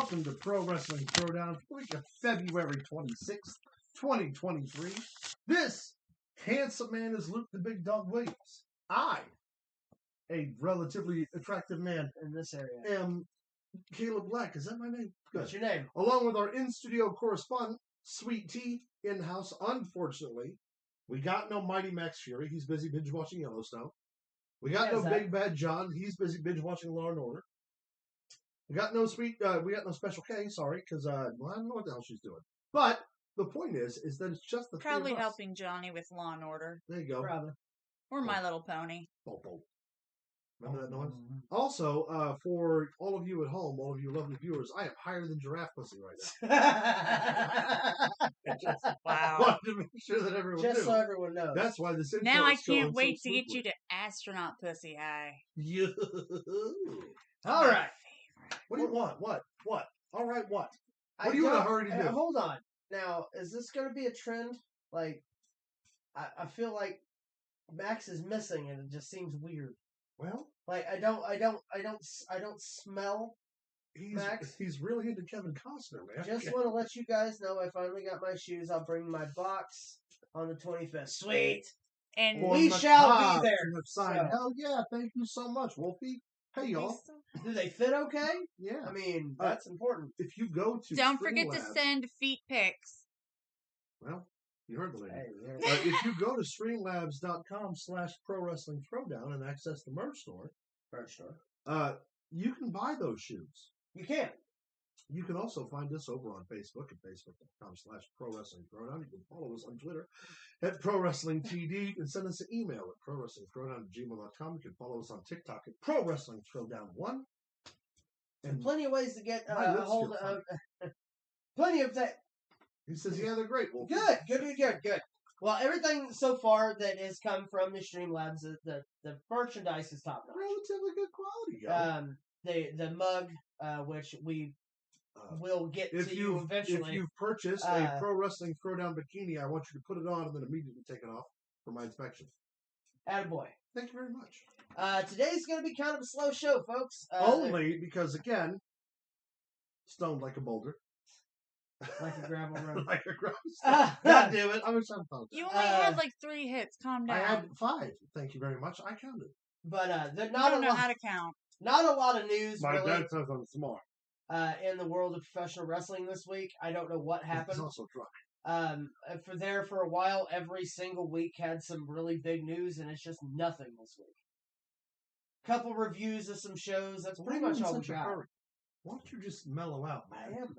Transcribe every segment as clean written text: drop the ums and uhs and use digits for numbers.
Welcome to Pro Wrestling Throwdown for the week of February 26th, 2023. This handsome man is Luke the Big Dog Williams. I, a relatively attractive man in this area, am Caleb Black. Is that my name? Good. What's your name? Along with our in-studio correspondent, Sweet Tea, in-house. Unfortunately, we got no Mighty Max Fury. He's busy binge-watching Yellowstone. We got no Big Bad John. He's busy binge-watching Law and Order. We got no Special K, sorry, because I don't know what the hell she's doing. But the point is that it's just the probably three of us. helping Johnny with Law and Order. There you go. Probably. Or My Little Pony. Remember that noise? Also, for all of you at home, all of you lovely viewers, I am higher than giraffe pussy right now. Wow. Wanted to make sure that everyone knew. Just so everyone knows. That's why this now I is going can't wait so to get smoothly. you to astronaut pussy high. Yeah. All right. What do you want? What? All right, what? What I are you in a don't- hurry to do? Hold on. Now, is this going to be a trend? Like, I feel like Max is missing, and it just seems weird. Well, Like, I don't smell Max. He's really into Kevin Costner, man. Just want to let you guys know I finally got my shoes. I'll bring my box on the 25th. Sweet. And Or we Macabre shall be there. in the sign. So. Hell yeah, thank you so much, Wolfie. Hey, y'all. Do they fit okay? Yeah. I mean, that's important. If you go to don't forget to Streamlabs- send feet pics. Well, you heard the lady. Hey, there- If you go to streamlabs.com/pro wrestling throwdown and access the merch store, you can buy those shoes. You can. You can also find us over on Facebook at facebook.com/pro wrestling throwdown. You can follow us on Twitter at Pro Wrestling TD. You can send us an email at prowrestlingthrowdown@gmail.com. You can follow us on TikTok at Pro Wrestling Throwdown 1. And plenty of ways to get My a lips hold feel of. Plenty of that. He says, yeah, they're great. Wolfie. Good. Well, everything so far that has come from the Streamlabs, the merchandise is top notch. Relatively good quality, yo. The mug, which we will get If to you eventually. If you've purchased a Pro Wrestling Throwdown bikini, I want you to put it on and then immediately take it off for my inspection. Attaboy. Thank you very much. Today's going to be kind of a slow show, folks. Only because, again, stoned like a boulder. Like a gravel road. Like a gravel God damn it. I wish I thought You only had like 3 hits. Calm down. I had 5. Thank you very much. I counted. But I not don't a know lot. how to count. Not a lot of news. My really. dad says I'm smart. In the world of professional wrestling this week. I don't know what He's happened. also drunk. For a while, every single week had some really big news, and it's just nothing this week. Couple reviews of some shows. That's pretty much all we got. Why don't you just mellow out, man? I am.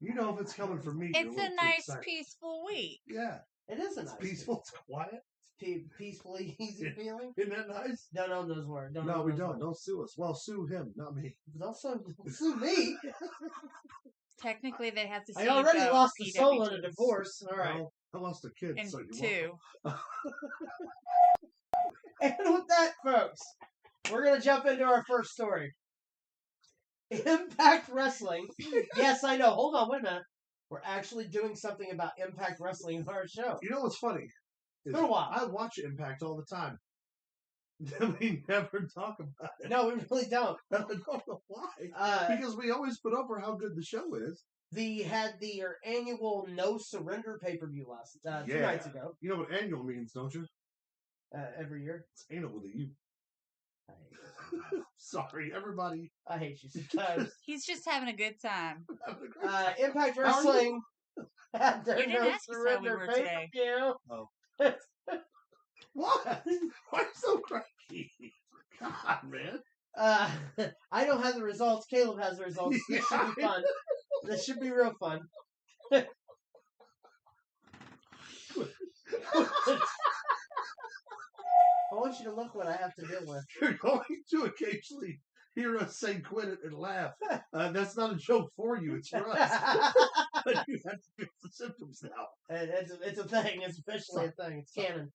You know if it's coming from me. It's a nice, peaceful week. Yeah. It is a It's nice. peaceful. It's quiet. It's peacefully easy feeling. Isn't that nice? Don't own those words. No, we don't. Don't sue us. Well, sue him, not me. Don't sue me. Technically, they have to see I already both lost a soul in a PWGs. divorce. All right. Well, I lost a kid, And so you 2. And with that, folks, we're going to jump into our first story. Impact Wrestling. Yes, I know. Hold on, wait a minute. We're actually doing something about Impact Wrestling in our show. You know what's funny? It's been a while. I watch Impact all the time. We never talk about it. No, we really don't. I don't know why. Because we always put over how good the show is. Had their annual No Surrender pay-per-view last 2 nights ago. You know what annual means, don't you? Every year. It's anal with a U. I hate you. Sorry, everybody. I hate you sometimes. He's just having a good time. Having a great time. Impact How are Wrestling had their You didn't No ask us how we Surrender were today. pay-per-view. Oh. What? Why are you so cranky? God, man. I don't have the results. Caleb has the results. This should be fun. This should be real fun. I want you to look what I have to deal with. You're going to occasionally hear us say quit it and laugh. That's not a joke for you. It's for us. But you have to fix the symptoms now. It's a thing. It's officially a thing. It's canon.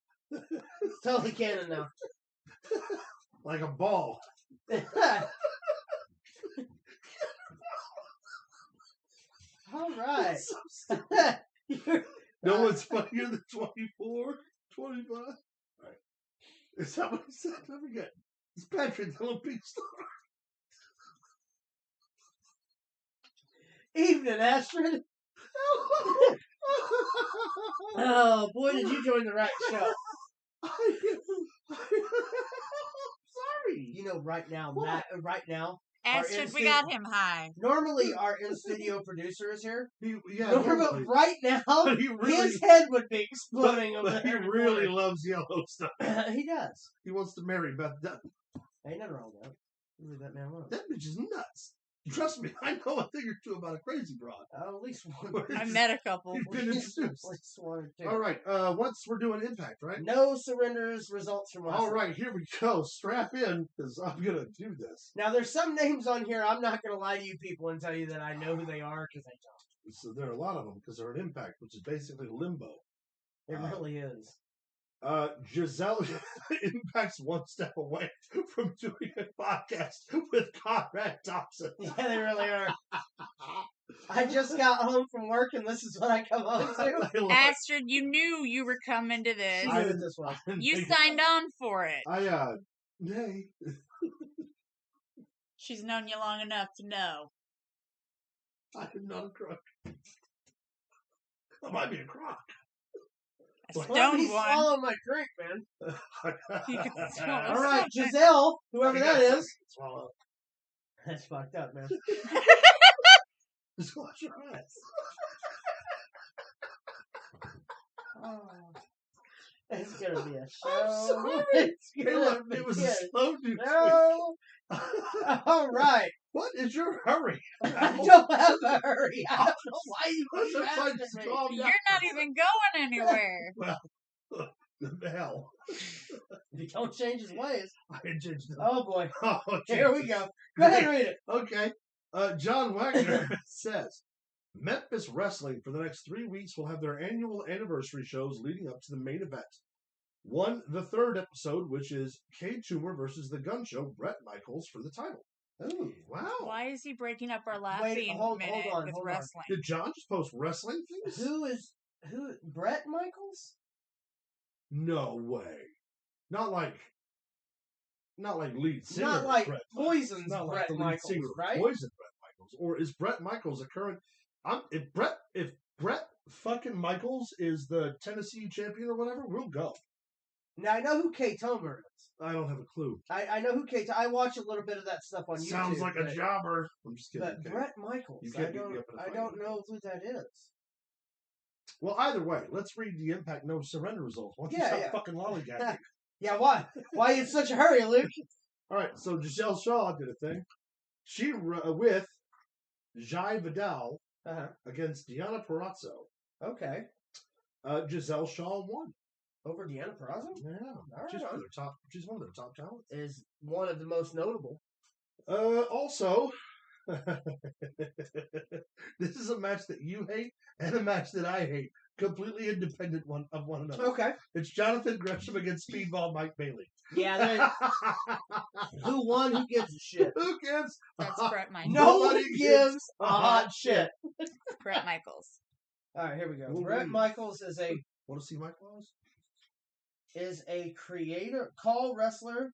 It's totally canon now. Like a ball. All right. So no one's funnier than 24, 25. All right. Is that what he said? I forget. It's Patrick, the Olympic star. Evening, Astrid. Oh, boy, did you join the right show. Sorry. You know, right now, What? right now, Astrid, we got him high. normally our in-studio producer is here. Yeah, No, but normally. right now, But he really, his head would be exploding over but he there. in the really corner. loves Yellowstone. He does. He wants to marry Beth Dutton. Ain't nothing wrong with that. Leave that man alone. That bitch is nuts. Trust me, I know a thing or two about a crazy broad. At least one. I met a couple. You've been At introduced. least one or two. All right, once we're doing Impact, right? No surrenders results from us. All right, here we go. Strap in, because I'm going to do this. Now, there's some names on here. I'm not going to lie to you people and tell you that I know who they are because I don't. So there are a lot of them, because they're an Impact, which is basically limbo. It really is. Giselle Impact's one step away from doing a podcast with Conrad Thompson. Yeah, they really are. I just got home from work and this is what I come home to. Astrid, you knew you were coming to this. She knew what this was. You signed on for it. Nay. She's known you long enough to know. I am not a crook. I might be a crook. A Let Let me stoned one. swallow my drink, man. You can swallow All right, something. Giselle, whoever that is. Swallow. That's fucked up, man. Just close your eyes. Oh. It's gonna be a show. I'm sorry. It's gonna be It was a good. slow news. No. All right. What is your hurry? I don't have a hurry. I don't know why you keep Let's asking just me. calm You're down. not even going anywhere. Well, the hell. If he don't change his ways. I had changed it. Oh boy. Oh, Here we Jesus. go. Go ahead and read it. Okay. John Wagner says, Memphis Wrestling for the next 3 weeks will have their annual anniversary shows leading up to the main event. The third episode, which is Cade Toomer versus the Gun Show, Brett Michaels for the title. Oh, wow. Why is he breaking up our laughing hold minute on, with hold on. wrestling? Did John just post wrestling things? Who? Brett Michaels? No way. Not like lead singer. Not like Brett Poison's Not Brett like the lead Michaels, singer of right? Poison Brett Michaels. Or is Brett Michaels a current... If Brett fucking Michaels is the Tennessee champion or whatever, we'll go. Now I know who Kay Tomer is. I don't have a clue. I know who Kay. I watch a little bit of that stuff on YouTube. Sounds like a jobber. I'm just kidding. But okay. Brett Michaels, You I can't beat me up in a I fight. don't know who that is. Well, either way, let's read the Impact No Surrender results. Why don't you Yeah, stop yeah. fucking lollygagging? Yeah, why? Why you in such a hurry, Luke? All right, so Giselle Shaw did a thing. She with Jai Vidal against Deonna Purrazzo. Okay. Giselle Shaw won. Over Deonna Purrazzo? Yeah, All she's right. one of their top. She's one of their top talents. Is one of the most notable. Also, this is a match that you hate and a match that I hate, completely independent of one another. Okay. It's Jonathan Gresham against Speedball Mike Bailey. Yeah. Who won? Who gives a shit? Who gives? That's Brett Michaels. No one Nobody gives a hot shit. Brett Michaels. All right, here we go. Ooh. Brett Michaels is Want to see Mike Laws? a creator, call wrestler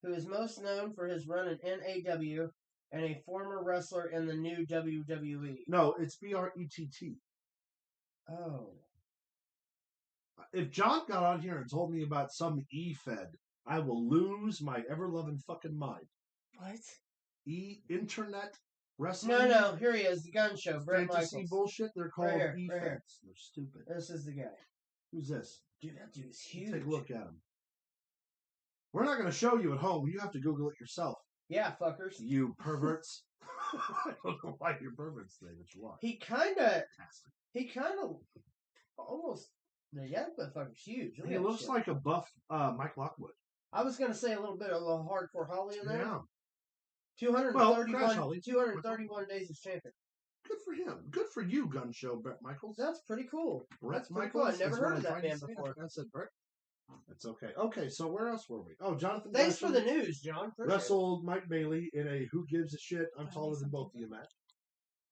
who is most known for his run in NAW and a former wrestler in the new WWE. No, it's BRETT. Oh. If John got on here and told me about some E-Fed, I will lose my ever-loving fucking mind. What? Internet wrestling? No, here he is, the gun show, Brett Fantasy Michaels. bullshit? They're called Right here, E-Feds. right here. They're stupid. This is the guy. Who's this? Dude, that dude's huge. Take a look at him. We're not going to show you at home. You have to Google it yourself. Yeah, fuckers. You perverts. I don't know why you're perverts today, but you are. He kind of almost, yeah, that fucker's huge. Look He at that looks shit. like a buff Mike Lockwood. I was going to say a little hardcore Holly in there. Yeah. 231 days as champion. Good for him. Good for you, Gun Show, Brett Michaels. That's pretty cool. Brett That's pretty cool. Michaels. I never is heard what of that I'm trying man to say. before. I said Brett. That's okay. Okay, so where else were we? Oh, Jonathan Thanks for the Gresham news, John. Appreciate it. wrestled Mike Bailey in a Who Gives a Shit, I'm taller than both of you match.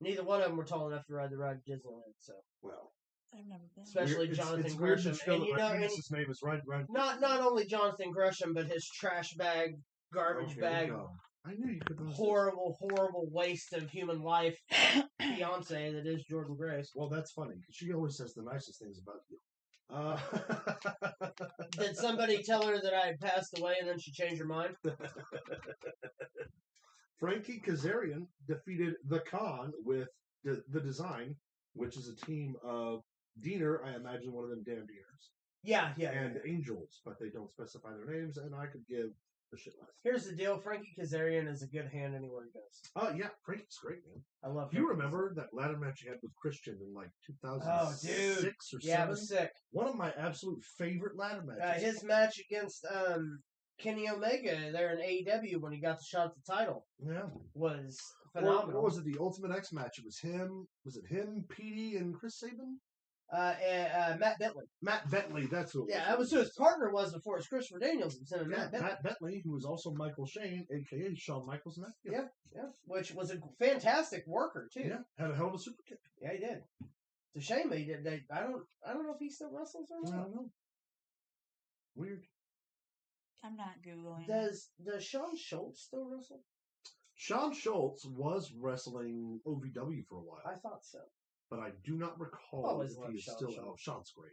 Neither one of them were tall enough to ride the ride to Disneyland, so. Well, I've never been. Especially Jonathan it's weird Gresham. to show And you know, that and his name is right. not only Jonathan Gresham, but his trash bag, garbage Okay, bag, we go. I knew you could know. Horrible, horrible waste of human life fiance that is Jordan Grace. Well, that's funny because she always says the nicest things about you. Did somebody tell her that I had passed away and then she changed her mind? Frankie Kazarian defeated the Khan with the Design, which is a team of Diener, I imagine one of them damn Dieners. Yeah. And Angels, but they don't specify their names, and I could give a shit less. Here's the deal. Frankie Kazarian is a good hand anywhere he goes. Oh, yeah. Frankie's great, man. I love You remember that ladder match you had with Christian in like 2006 or 7? Yeah, it was sick. One of my absolute favorite ladder matches. His match against Kenny Omega there in AEW when he got the shot at the title was phenomenal. What was it? The Ultimate X match? It was him. Was it him, Petey, and Chris Sabin? Matt Bentley. Matt Bentley, that's who it was. Yeah, that was who his partner was before. It was Christopher Daniels instead of Matt Bentley. Matt Bentley, who was also Michael Shane, a.k.a. Shawn Michaels' nephew. Yeah, which was a fantastic worker, too. Yeah, had a hell of a super kick. Yeah, he did. It's a shame he did. I don't know if he still wrestles or not. I don't know. Weird. I'm not Googling. Does Shawn Schultz still wrestle? Shawn Schultz was wrestling OVW for a while. I thought so. But I do not recall if he is still out. Sean's great.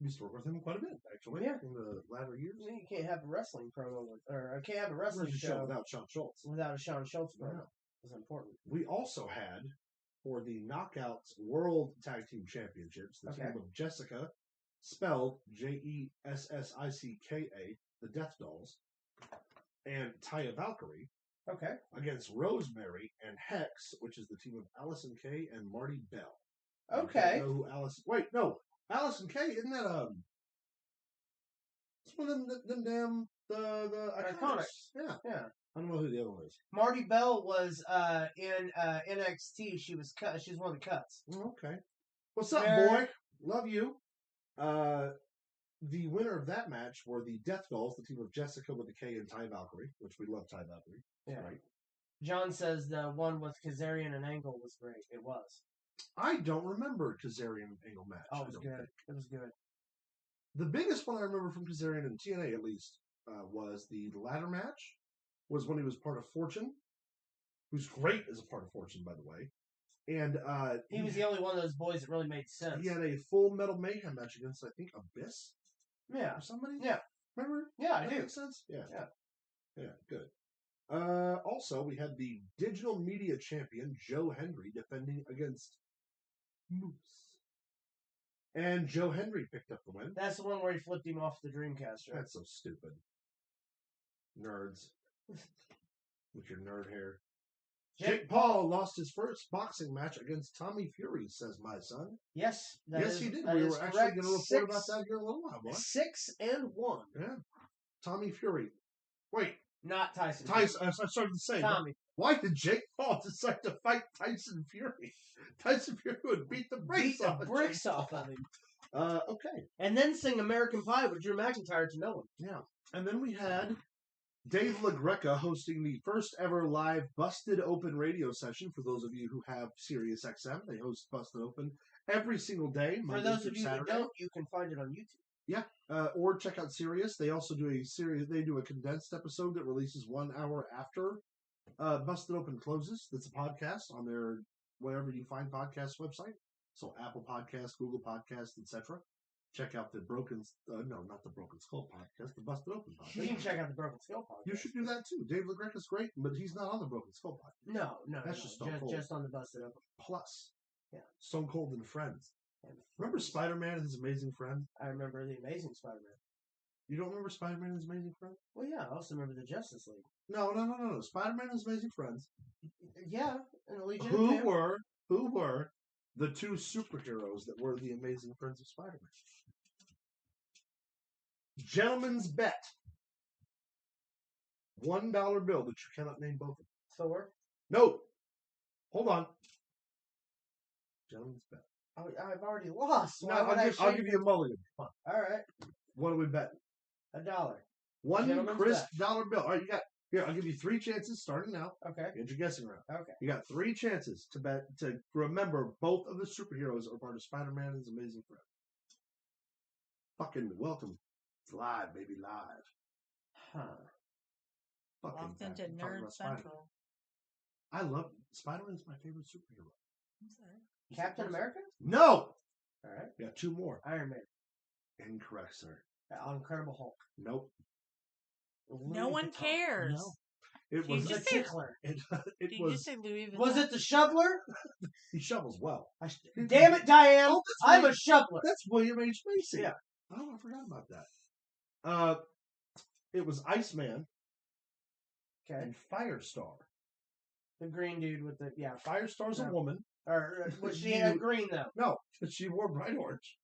Used to work with him quite a bit, actually, in the latter years. You can't have a wrestling promo or can't have a wrestling show without Shawn Schultz. Without a Shawn Schultz promo. It's important. We also had, for the Knockouts World Tag Team Championships, the team of Jessica, spelled Jessicka, the Death Dolls, and Taya Valkyrie. Okay. Against Rosemary and Hex, which is the team of Allison Kay and Marty Bell. Okay. I don't know who Allison. Wait, no, Allison Kay, isn't that it's one of them damn the Iconics. Yeah. I don't know who the other one is. Marty Bell was in NXT. She was cut. She's one of the cuts. Okay. What's up, boy? Love you. The winner of that match were the Death Dolls, the team of Jessica with the K and Ty Valkyrie, which we love Ty Valkyrie. Yeah. Right. John says the one with Kazarian and Angle was great. It was. I don't remember Kazarian Angle match. Oh, it was good. It was good. The biggest one I remember from Kazarian and TNA, at least, was the ladder match. Was when he was part of Fortune, who's great as a part of Fortune, by the way. And he was the only one of those boys that really made sense. He had a Full Metal Mayhem match against, I think, Abyss. Yeah. Or somebody? Yeah. Remember? Yeah, I do. Makes sense? Yeah. Good. Also, we had the Digital Media Champion, Joe Hendry, defending against Moose. And Joe Hendry picked up the win. That's the one where he flipped him off the Dreamcast, right? That's so stupid. Nerds. With your nerd hair. Jake Paul lost his first boxing match against Tommy Fury, says my son. Yes. Yes, he did. We were actually going to report about that here in a little while, boy. 6-1. Yeah. Tommy Fury. Wait. Not Tyson. Tyson. I started to say. Tommy. Why did Jake Paul decide to fight Tyson Fury? Tyson Fury would beat the bricks off of him. Okay. And then sing American Pie with Drew McIntyre to no one. Yeah. And then we had Dave LaGreca hosting the first ever live Busted Open radio session. For those of you who have Sirius XM, they host Busted Open every single day. For those of you who don't, you can find it on YouTube. Yeah, or check out Sirius. They also do They do a condensed episode that releases 1 hour after Busted Open closes. That's a podcast on their wherever you find podcasts website. So Apple Podcasts, Google Podcasts, etc. Check out the not the Broken Skull podcast, the Busted Open podcast. You can check out the Broken Skull podcast. You should do that too. Dave LaGreca's great, but he's not on the Broken Skull podcast. No, that's just Stone Cold. Just on the Busted Open. Plus, yeah, Stone Cold and Friends. Remember Spider-Man and His Amazing Friend? I remember the Amazing Spider-Man. You don't remember Spider-Man and His Amazing Friend? Well, yeah, I also remember the Justice League. No. Spider-Man and His Amazing Friends. Yeah, and the Legion. Who were the two superheroes that were the Amazing Friends of Spider-Man? Gentleman's bet. $1 bill that you cannot name both of them. Thor? No. Hold on. Gentleman's bet. I've already lost. No, I'll give you a mulligan. Fine. All right. What are we betting? $1. One crisp dollar bill. All right, here, I'll give you 3 chances starting now. Okay. Get your guessing round. Okay. You got 3 chances to remember both of the superheroes are part of Spider-Man and His Amazing Friend. Fucking welcome. It's live, baby, live. Huh. Fucking Welcome to I'm talking Nerd about Spider-Man. Central. I love Spider-Man's my favorite superhero. Who's that? Captain America? No! All right. Yeah, 2 more. Iron Man. Incorrect, sir. Incredible Hulk. Nope. No one cares. No. It You was just the said- tickler. It Did you was. just say Louis Vuitton? Was it the shoveler? He shovels well. Damn it, Diane! Oh, I'm a shoveler. That's William H. Macy. Yeah. Oh, I forgot about that. It was Iceman Okay. and Firestar. The green dude with the Firestar's a No. woman. Or was she You- green though? No, but she wore bright orange.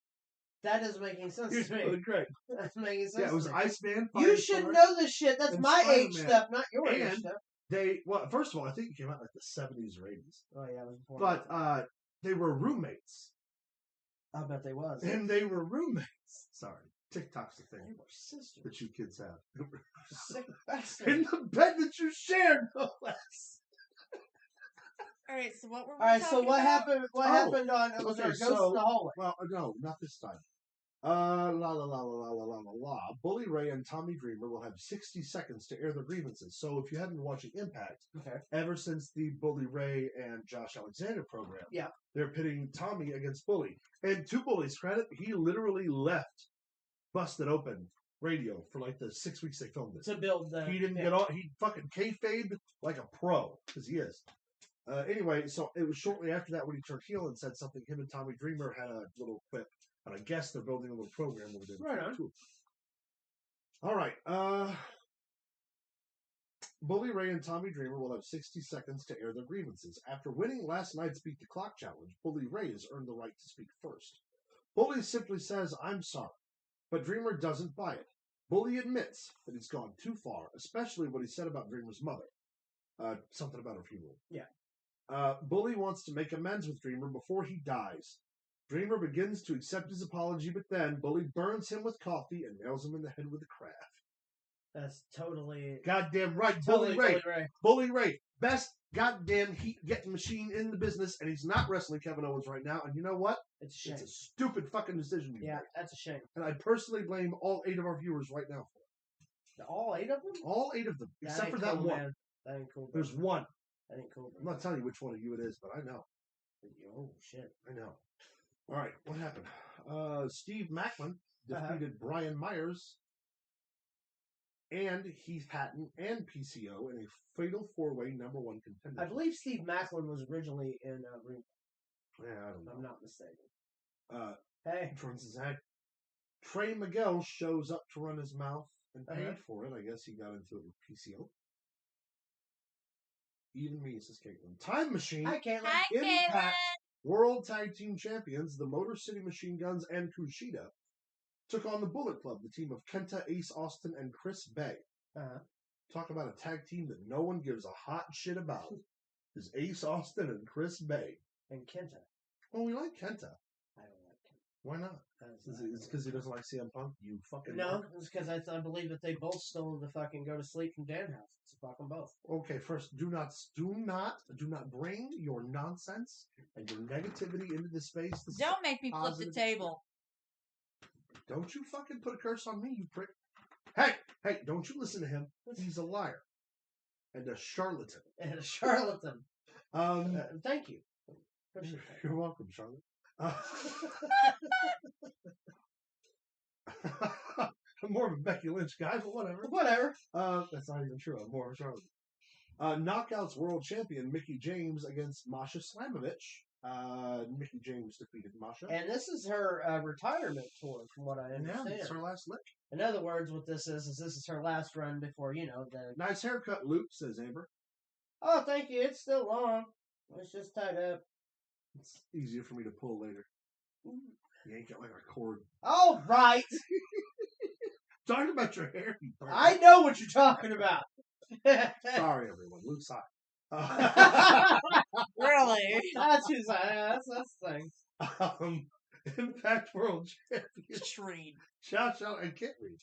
That doesn't make any sense He's to me. really great. That's making sense. Yeah, it was to me. Iceman. You Firestar, should know this shit. That's and my age Spider-Man. stuff, not your age And- stuff. Well, first of all, I think it came out like the 70s or 80s. Oh yeah, it was before. But they were roommates. I bet they was. And they were roommates. Sorry. TikTok's the They thing were sisters. that you kids have. Sick In bastard. the bed that you shared, no less. All right, so what were we All right, so talking what about? happened? What happened on? It was okay, our ghost so- in the hallway. Well, no, not this time. La la la la la la la la. Bully Ray and Tommy Dreamer will have 60 seconds to air their grievances. So if you hadn't been watching Impact, Okay. ever since the Bully Ray and Josh Alexander program, Yeah. they're pitting Tommy against Bully. And to Bully's credit, he literally left Busted Open radio for like the 6 weeks they filmed it. To build the. He didn't get on. He fucking kayfabed like a pro, because he is. Anyway, so it was shortly after that when he turned heel and said something. Him and Tommy Dreamer had a little quip, and I guess they're building a little program over there. Right on. Too. All right. Bully Ray and Tommy Dreamer will have 60 seconds to air their grievances. After winning last night's Beat the Clock challenge, Bully Ray has earned the right to speak first. Bully simply says, "I'm sorry," but Dreamer doesn't buy it. Bully admits that he's gone too far, especially what he said about Dreamer's mother. Something about her funeral. Yeah. Bully wants to make amends with Dreamer before he dies. Dreamer begins to accept his apology, but then Bully burns him with coffee and nails him in the head with a craft. That's totally. Goddamn right, Totally Bully Ray. Ray. Bully Ray, best goddamn heat-getting machine in the business, and he's not wrestling Kevin Owens right now. And you know what? It's a shame. It's a stupid fucking decision you Yeah, made. that's a shame. And I personally blame all 8 of our viewers right now for it. All 8 of them? All 8 of them, except ain't for that cool, one. man. That ain't cool. There's one. That ain't cool. I'm not telling you which one of you it is, but I know. Oh shit. I know. All right, what happened? Steve Macklin defeated Brian Myers and Heath Hatton and PCO in a fatal 4-way #1 contender. I believe Steve Macklin was originally in Ring. Yeah, I don't If know. I'm not mistaken. Hey, for instance, Trey Miguel shows up to run his mouth and paid for it. I guess he got into it with PCO. Even me, says Caitlin. Time Machine. Hi, Caitlin. Hi, Impact World Tag Team Champions, the Motor City Machine Guns and Kushida, took on the Bullet Club, the team of Kenta, Ace Austin, and Chris Bay. Talk about a tag team that no one gives a hot shit about. Is Ace Austin and Chris Bay. And Kenta. Well, we like Kenta. I don't like Kenta. Why not? Is it because he doesn't like CM Punk? You fucking No, mark. it's because I believe that they both stole the fucking go to sleep from Danhausen. So fuck them both. Okay, first, do not bring your nonsense and your negativity into this space. This is Don't make me flip the positive table. Don't you fucking put a curse on me, you prick. Hey, don't you listen to him. He's a liar. And a charlatan. And a charlatan. Thank you. Appreciate that. You're welcome, Charlotte. I'm more of a Becky Lynch guy, but whatever. Whatever. That's not even true. I'm more of a Charlotte. Knockouts World Champion Mickie James against Masha Slamovich. Mickie James defeated Masha. And this is her retirement tour, from what I understand. Yeah, it's her last lick. In other words, what this is this is her last run before, the... Nice haircut, Luke, says Amber. Oh, thank you. It's still long. It's just tied up. It's easier for me to pull later. You ain't got like a cord. All right. Talking about your hair, you prick. I know what you're talking about. Sorry, everyone. Luke's hot. Really? That's his. That's the thing. Impact World Champion. Treat. Josh I can't read.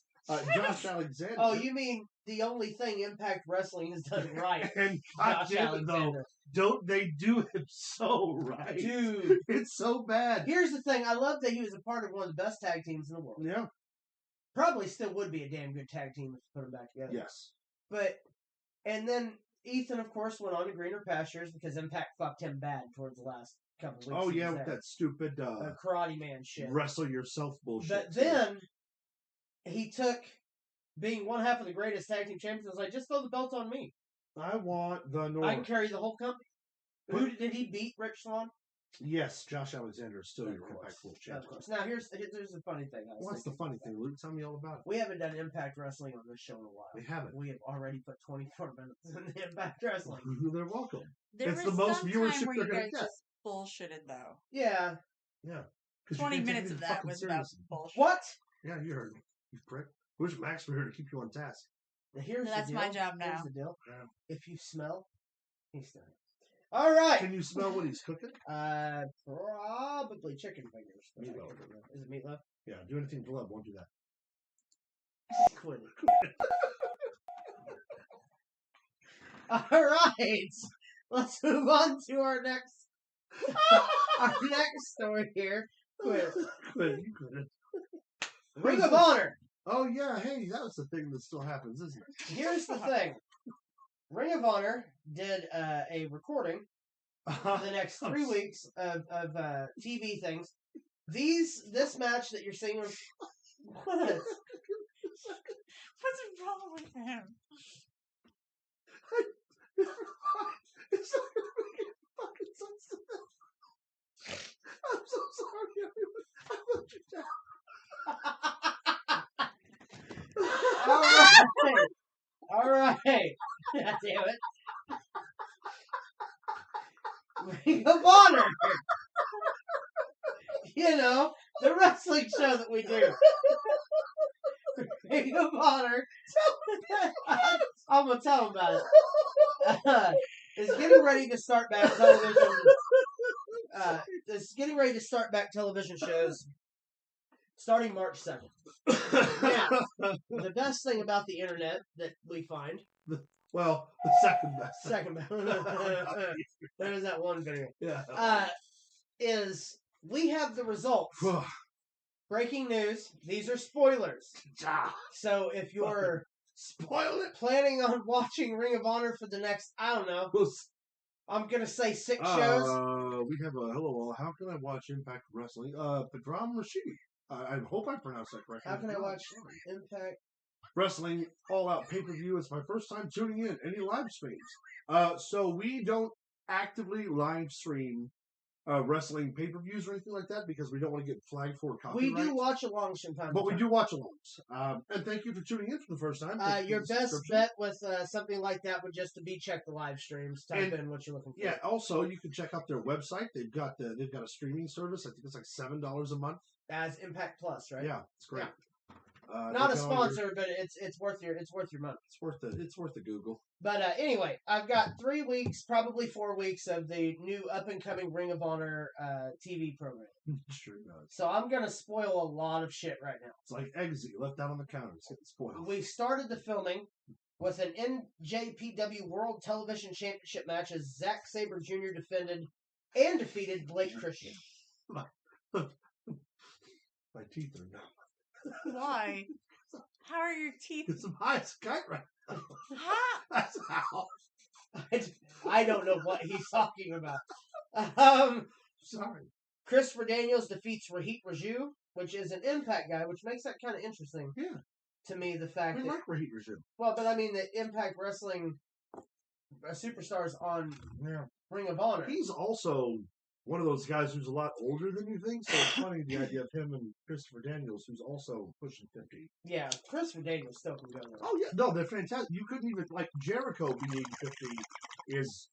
Josh Alexander. Oh, you mean the only thing Impact Wrestling has done right? And Josh goddamn it, though, Alexander. don't they do him so right? Dude. It's so bad. Here's the thing. I love that he was a part of one of the best tag teams in the world. Yeah. Probably still would be a damn good tag team if you put them back together. Yes. But And then Ethan, of course, went on to greener pastures because Impact fucked him bad towards the last couple weeks. Oh, yeah, with that stupid Karate Man shit. Wrestle yourself bullshit. But then he took being one half of the greatest tag team champions. I was like, just throw the belt on me. I want the North. I can carry the whole company. Who did he beat? Rich Swann? Yes, Josh Alexander is still your Impact World Champion. Of course. Now, here's the funny thing. What's the funny thing, Luke? Tell me all about it. We haven't done Impact Wrestling on this show in a while. We haven't. We have already put 24 minutes in the Impact Wrestling. They're welcome. It's the most viewership they're going to get. Just bullshitted, though. Yeah. Yeah. 20 minutes of that was about bullshit. What? Yeah, you heard me. You prick. Where's Max for here to keep you on task? That's my job now. Here's the deal. Yeah. If you smell, he's done it. All right. Can you smell what he's cooking? Probably chicken fingers. Meatloaf. Is it meatloaf? Yeah, do anything to love. Won't do that. Quit it. All right. Let's move on to our next story here. Quit it. You quit it. Ring of Honor. Oh, yeah. Hey, that was the thing that still happens, isn't it? Here's the thing. Ring of Honor did a recording for the next 3 weeks of TV things. This match that you're seeing was... What? What's wrong with him? It's not going to make any fucking sense to them. I'm so sorry, everyone. I let you down. All right. God damn it. Ring of Honor. You know, the wrestling show that we do. Ring of Honor. I'm going to tell them about it. Is getting ready to start back television. Is getting ready to start back television shows starting March 2nd. Now, the best thing about the internet that we find... Well, the second best. Second best. There's that one video. Yeah. Is we have the results. Breaking news. These are spoilers. So if you're planning on watching Ring of Honor for the next, I don't know, I'm going to say 6 shows. We have a hello. How can I watch Impact Wrestling? Padram Rashidi. I hope I pronounced that correctly. How can I watch Impact Wrestling All Out pay-per-view? It's my first time tuning in. Any live streams? So we don't actively live stream wrestling pay-per-views or anything like that because we don't want to get flagged for copyright. We do watch alongs from time to time. But we do watch alongs. And thank you for tuning in for the first time. Your best bet with something like that would just to be check the live streams. Type in what you're looking for. Yeah. Also, you can check out their website. They've got a streaming service. I think it's like $7 a month. As Impact Plus, right? Yeah, it's great. Yeah. Not a sponsor, but it's worth your money. It's worth the Google. But anyway, I've got 3 weeks, probably 4 weeks of the new up and coming Ring of Honor TV program. Sure does. So I'm gonna spoil a lot of shit right now. It's like eggs that you left out on the counter. It's getting spoiled. We started the filming with an NJPW World Television Championship match as Zack Sabre Jr. defeated Blake Christian. My teeth are numb. Why? How are your teeth? It's high as a kite right now. That's how. I don't know what he's talking about. Sorry. Christopher Daniels defeats Rahit Raju, which is an Impact guy, which makes that kind of interesting. Yeah. To me, the fact we that... like Rahit Raju. Well, but I mean, the Impact Wrestling superstars on Ring of Honor. He's also one of those guys who's a lot older than you think, so it's funny the idea of him and Christopher Daniels, who's also pushing 50. Yeah, Christopher Daniels still can go there. Oh, yeah. No, they're fantastic. You couldn't even, like, Jericho being 50 is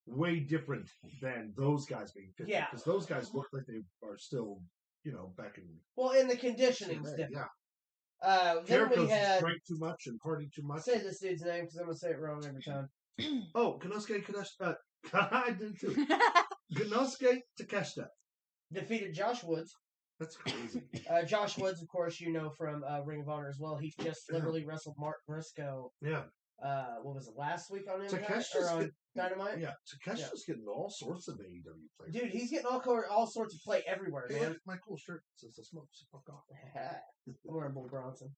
way different than those guys being 50. Yeah. Because those guys look like they are still, back in... Well, and the conditioning's different. Yeah. Then Jericho's we had... drank too much and partied too much. Say this dude's name, because I'm going to say it wrong every time. Oh, Konosuke Takeshita. I did too. Konosuke Takeshita Defeated Josh Woods. That's crazy. Josh Woods, of course, you know from Ring of Honor as well. He just literally wrestled Mark Briscoe. Yeah. What was it, last week on Impact? Or on Dynamite? Yeah, Takeshi's getting all sorts of AEW play. Dude, he's getting all sorts of play everywhere, Hey, man. look at my cool shirt. It says I smoke, so fuck off. I'm wearing Bull Bronson.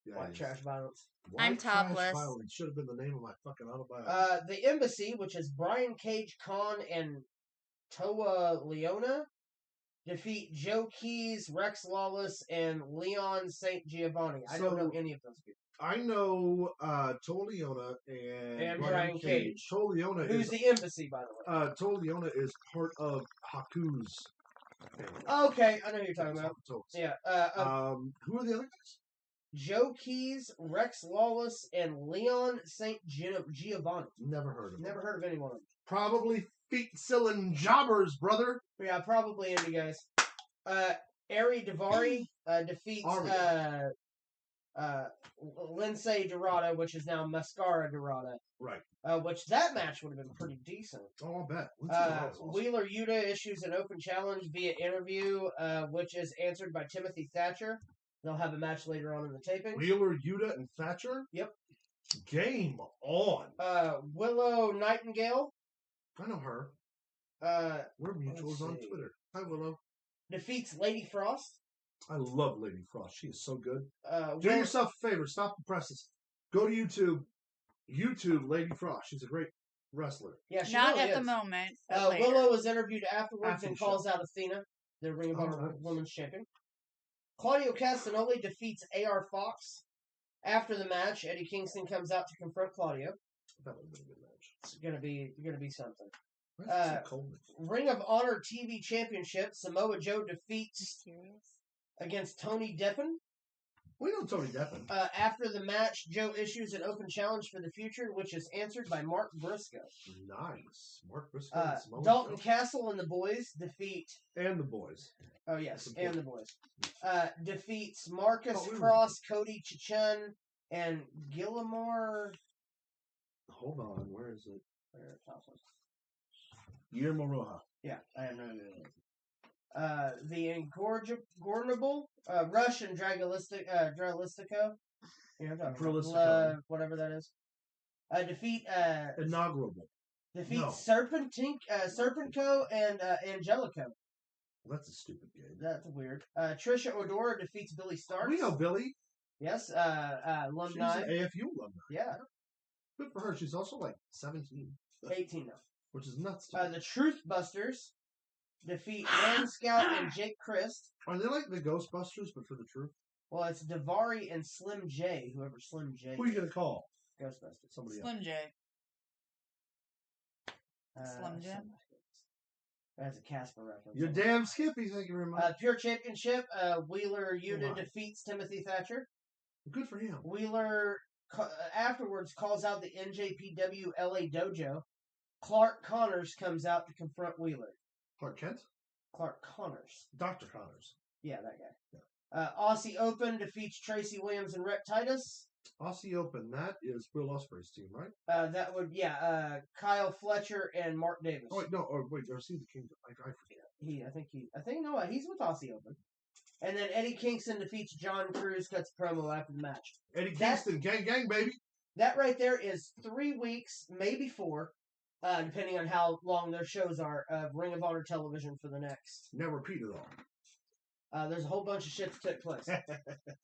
Yeah, White trash violence. I'm White trash topless. violence should have been the name of my fucking autobiography. The Embassy, which is Brian Cage Khan and Toa Leona, defeat Joe Keys, Rex Lawless, and Leon St. Giovanni. I don't know any of those people. I know Toleona and Brian Cage. Toleona Who's the Embassy, by the way? Toleona is part of Haku's family. Okay, I know who you're talking about. Yeah. Who are the other guys? Joe Keys, Rex Lawless, and Leon St. Giovanni. Never heard of them. Never heard of any one of them. Probably feet-selling jobbers, brother. Yeah, probably indie guys. Ari Davari defeats Lindsay Dorado, which is now Mascara Dorado. Right. Which that match would have been pretty decent. Oh, I bet. Awesome. Wheeler Yuta issues an open challenge via interview, which is answered by Timothy Thatcher. They'll have a match later on in the taping. Wheeler, Yuta, and Thatcher? Yep. Game on. Willow Nightingale. I know her. We're mutuals on Twitter. Hi, Willow. Defeats Lady Frost. I love Lady Frost. She is so good. Do yourself a favor. Stop the presses. Go to YouTube. YouTube Lady Frost. She's a great wrestler. Yeah, she Not really at is. the moment. Willow was interviewed afterwards After and the calls out Athena, the Ring of Honor Women's Champion. Claudio Castagnoli defeats A.R. Fox. After the match, Eddie Kingston comes out to confront Claudio. That would have been a good match. It's gonna be something. So cold? Ring of Honor TV Championship. Samoa Joe defeats against Tony Deppen. We know Tony Deppen. After the match, Joe issues an open challenge for the future, which is answered by Mark Briscoe. Nice. Mark Briscoe. And Dalton Castle and the boys defeat... And the boys. Oh, yes, and the boys. Defeats Marcus Cross, Cody Chichun, and Gilmore... Hold on, where is it? Guillermo Roja. Yeah, I have no idea. The Ingornable, Rush and Dralistico. Whatever that is. Defeat... Inaugurable. Defeats Serpentico and Angelico. Well, that's a stupid game. That's weird. Trisha Odora defeats Billy Starks. We know Billy. Yes, alumni. She's an AFU alumni. Yeah. Good for her. She's also like 17. 18 now. Which is nuts. The Truth Busters defeat Man Scout and Jake Christ. Are they like the Ghostbusters, but for the truth? Well, it's Davari and Slim J, whoever Slim J. Who are you going to call? Ghostbusters. Somebody else. Slim J. Slim J. That's a Casper reference. You're damn Skippy, thank you very much. Pure Championship, Wheeler Yuta defeats Timothy Thatcher. Good for him. Wheeler afterwards calls out the NJPW LA Dojo. Clark Connors comes out to confront Wheeler. Clark Kent? Clark Connors. Dr. Connors. Yeah, that guy. Yeah. Aussie Open defeats Tracy Williams and Rhett Titus. Aussie Open, that is Will Ospreay's team, right? That would, Kyle Fletcher and Mark Davis. Oh, wait, no, or see the Kingdom. I forget. He's with Aussie Open. And then Eddie Kingston defeats John Cruz, cuts promo after the match. Eddie Kingston, gang, gang, baby. That right there is 3 weeks, maybe 4, depending on how long their shows are, of Ring of Honor television for the next. Now repeat it all. There's a whole bunch of shit that took place.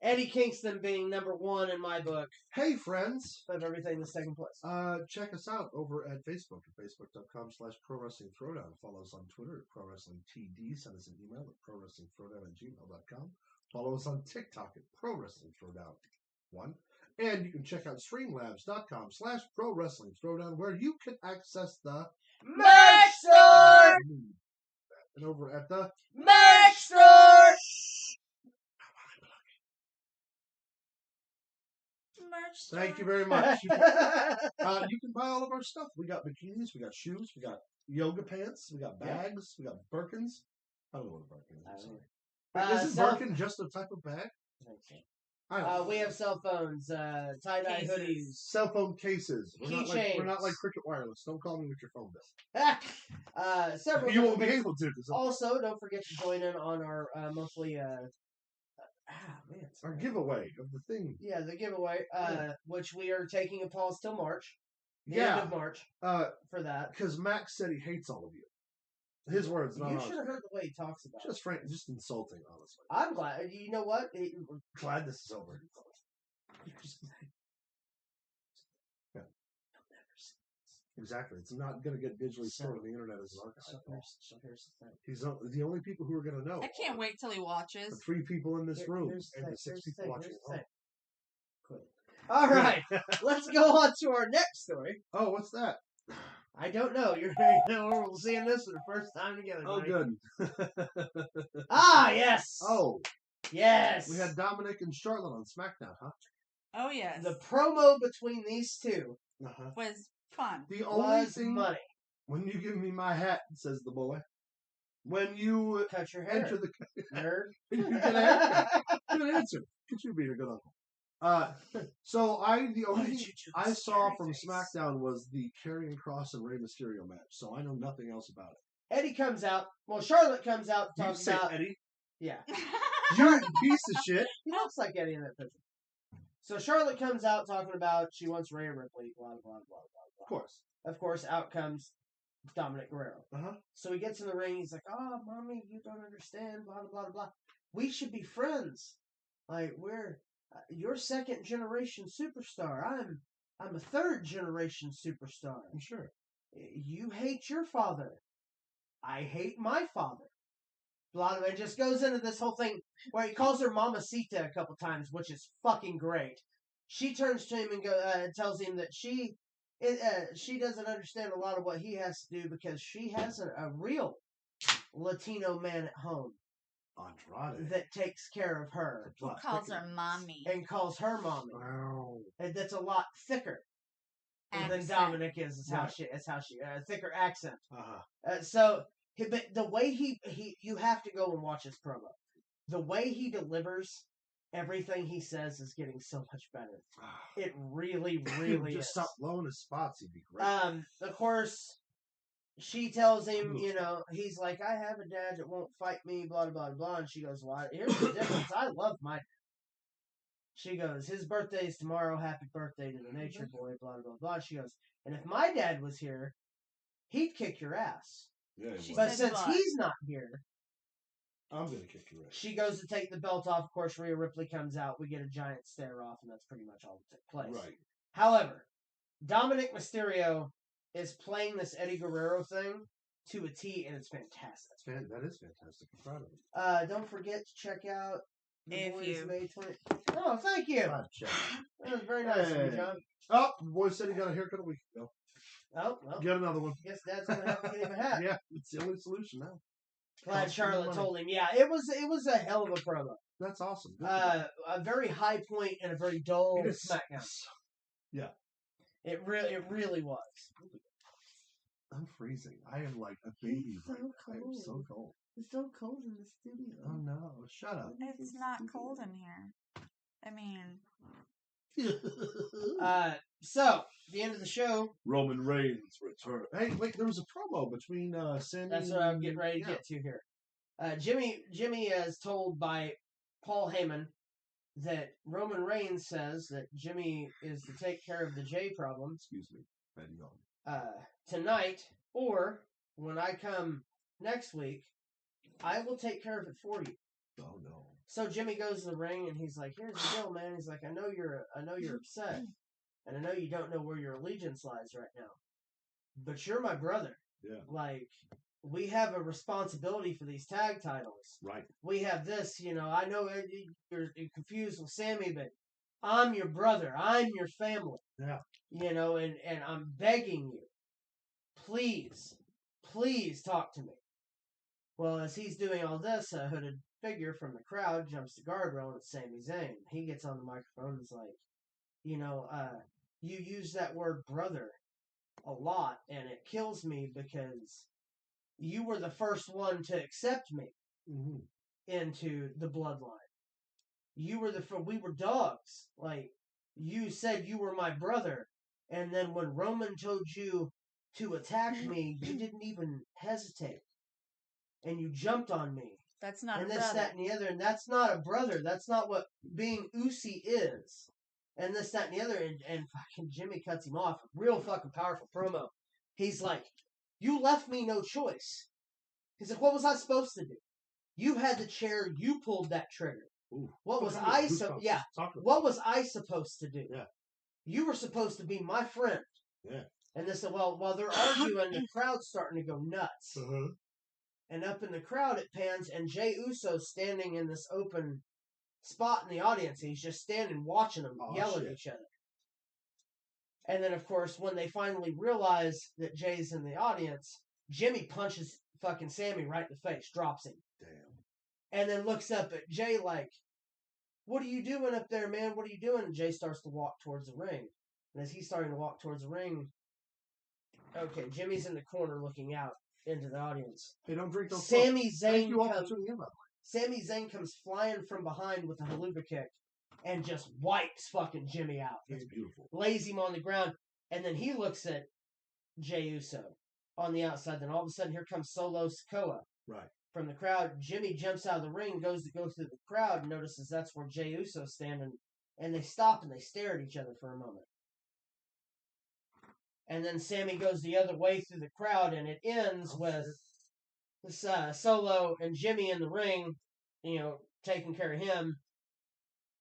Eddie Kingston being number 1 in my book. Hey, friends. Of everything in second place. Check us out over at Facebook at facebook.com/ProWrestlingThrowdown. Follow us on Twitter at ProWrestlingTD. Send us an email at ProWrestlingThrowdown@gmail.com. Follow us on TikTok at ProWrestlingThrowdown1. And you can check out streamlabs.com/ProWrestlingThrowdown, where you can access the Merch Store! And over at the Merch Store! Merch Store. Thank you very much. You can buy all of our stuff. We got bikinis, we got shoes, we got yoga pants, we got bags, we got Birkins. I don't know what a Birkin is. Isn't Birkin just a type of bag? We have cell phones, tie-dye hoodies, cell phone cases. Keychains. We're not like Cricket Wireless. Don't call me with your phone bill. Several. You won't be able to. Also, don't forget to join in on our monthly. Our giveaway of the thing. Yeah, the giveaway, which we are taking a pause till March. The end of March. For that, because Max said he hates all of you. His words, not ours. You should have heard the way he talks about it. Just insulting, honestly. I'm glad. You know what? Glad this is over. Yeah. Exactly. It's not going to get digitally stored on the internet as an archive. So here's the thing. He's the only people who are going to know. I can't wait till he watches. The 3 people in this room Here's the and thing, the 6 here's the people thing, watching here's at home. the thing. All right, let's go on to our next story. Oh, what's that? I don't know. We're seeing this for the first time together. Oh, buddy. good. Ah, yes. Oh, yes. we had Dominic and Charlotte on SmackDown, huh? Oh yes, the promo between these two Uh-huh. was fun. The only was thing, money. when you give me my hat, says the boy, when you Cut your hair, enter the nerd. you get a haircut. Good answer. Could you be a good uncle? So the only thing I saw from SmackDown was the Karrion Kross and Rey Mysterio match, so I know nothing else about it. Eddie comes out. Well, Charlotte comes out You talking say about. Eddie? Yeah, You're a piece of shit. he looks like Eddie in that picture. So Charlotte comes out talking about she wants Rhea Ripley. Blah blah blah blah blah. Of course. Of course, out comes Dominic Guerrero. Uh-huh. So he gets in the ring. He's like, "Oh, mommy, you don't understand. Blah blah blah blah. We should be friends. Like we're you're second generation superstar. I'm a third generation superstar. I'm sure. You hate your father. I hate my father." Blah blah. It just goes into this whole thing where he calls her Mamacita a couple times, which is fucking great. She turns to him and tells him that she doesn't understand a lot of what he has to do because she has a real Latino man at home Andrade. that takes care of her He calls her mommy. and calls her mommy. Wow. And that's a lot thicker than Accent. Dominic is. Is how Right. she thicker accent. Uh-huh. So but the way he you have to go and watch his promo. The way he delivers everything he says is getting so much better. It really, really Just is. stop blowing his spots. He'd be great. Of course, she tells him, he's like, I have a dad that won't fight me, blah, blah, blah. And she goes, well, here's the difference. I love my dad. She goes, his birthday's tomorrow. Happy birthday to the nature boy, blah, blah, blah. She goes, and if my dad was here, he'd kick your ass. Yeah, She But said since what? he's not here, I'm gonna kick your ass. she goes to take the belt off. Of course, Rhea Ripley comes out. We get a giant stare off, and that's pretty much all that took place. Right. However, Dominic Mysterio is playing this Eddie Guerrero thing to a T, and it's fantastic. That is fantastic. I'm proud of it. Don't forget to check out The If Boys you- May 20. Oh, thank you. God, check. That was very nice of you, Hey. John. Oh, the boy said he got a haircut a week ago. Oh, well, Get another one. I guess Dad's gonna have to get him a hat. Yeah, it's the only solution now. Glad Cost him Charlotte money. told him. Yeah, it was a hell of a promo. That's awesome. Good for A very high point and a very dull It is- SmackDown. Yeah. It really was. I'm freezing. I am like a baby. It's so right now. I am so cold. cold. It's so cold in the studio. Oh no! Shut up. It's not cold in here. I mean, So the end of the show. Roman Reigns return. Hey, wait! There was a promo between Sammy. That's what I'm getting ready to yeah. get to here. Jimmy is told by Paul Heyman that Roman Reigns says that Jimmy is to take care of the J problem Excuse me. Betting on. tonight, or when I come next week, I will take care of it for you. Oh no. So Jimmy goes to the ring and he's like, "Here's the deal, man." He's like, "I know you're upset, and I know you don't know where your allegiance lies right now, but you're my brother. Yeah. Like, we have a responsibility for these tag titles. Right. We have this, I know you're confused with Sammy, but I'm your brother. I'm your family. Yeah. And I'm begging you, please talk to me." Well, as he's doing all this, a hooded figure from the crowd jumps the guardrail, and it's Sami Zayn. He gets on the microphone and is like, you use that word brother a lot, and it kills me because you were the first one to accept me Mm-hmm. into the bloodline. We were dogs. Like, you said you were my brother, and then when Roman told you to attack me, you didn't even hesitate. And you jumped on me. that's not And a this, brother. that, and the other. And that's not a brother. That's not what being Usi is. And this, that, and the other. And fucking Jimmy cuts him off. Real fucking powerful promo. He's like, "You left me no choice." He's like, "What was I supposed to do? You had the chair. You pulled that trigger. Ooh. What was Fucking I goosebumps so? just Yeah. talking about What was I supposed to do? Yeah. You were supposed to be my friend. Yeah. And they said, well, while they're arguing, the crowd's starting to go nuts. it. Uh-huh. And up in the crowd, it pans, and Jey Uso's standing in this open spot in the audience. He's just standing watching them yell at each other. And then, of course, when they finally realize that Jay's in the audience, Jimmy punches fucking Sammy right in the face, drops him. Damn. And then looks up at Jay like, what are you doing up there, man? What are you doing? And Jay starts to walk towards the ring. And as he's starting to walk towards the ring, okay, Jimmy's in the corner looking out into the audience. Hey, don't drink those. Sami Thank Zayn you all for comes. tuning in, by the way. Sami Zayn comes flying from behind with a haluva kick and just wipes fucking Jimmy out. That's beautiful. Lays him on the ground, and then he looks at Jey Uso on the outside. Then all of a sudden, here comes Solo Sikoa. Right. From the crowd. Jimmy jumps out of the ring, goes to go through the crowd, and notices that's where Jey Uso's standing, and they stop and they stare at each other for a moment. And then Sammy goes the other way through the crowd, and it ends with this, Solo and Jimmy in the ring, taking care of him.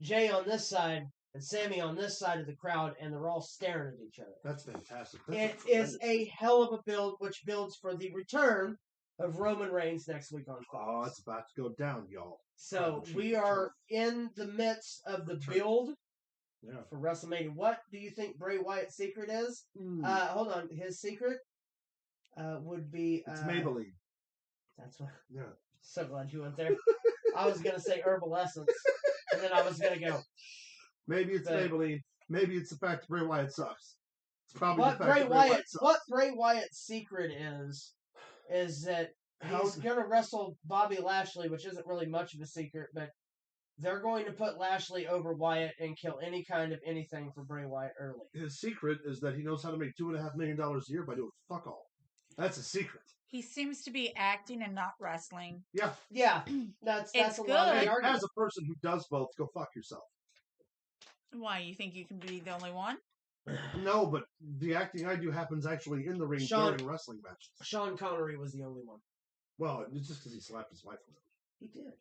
Jay on this side and Sammy on this side of the crowd, and they're all staring at each other. That's fantastic. It is a hell of a build, which builds for the return of Roman Reigns next week on Fox. Oh, it's about to go down, y'all. So we are in the midst of the build for WrestleMania. What do you think Bray Wyatt's secret is? Hold on. His secret would be... it's Maybelline. That's what... Yeah. So glad you went there. I was going to say Herbal Essence, and then I was going to go... Maybe it's Maybelline. Maybe it's the fact that Bray Wyatt sucks. It's probably what the fact that Bray Wyatt sucks. What Bray Wyatt's secret is that he's going to wrestle Bobby Lashley, which isn't really much of a secret, but they're going to put Lashley over Wyatt and kill any kind of anything for Bray Wyatt early. His secret is that he knows how to make $2.5 million a year by doing fuck all. That's a secret. He seems to be acting and not wrestling. Yeah. Yeah. That's It's a good. lot of the argument. As a person who does both, go fuck yourself. Why, you think you can be the only one? No, but the acting I do happens actually in the ring during wrestling matches. Sean Connery was the only one. Well, it's just because he slapped his wife around. He did.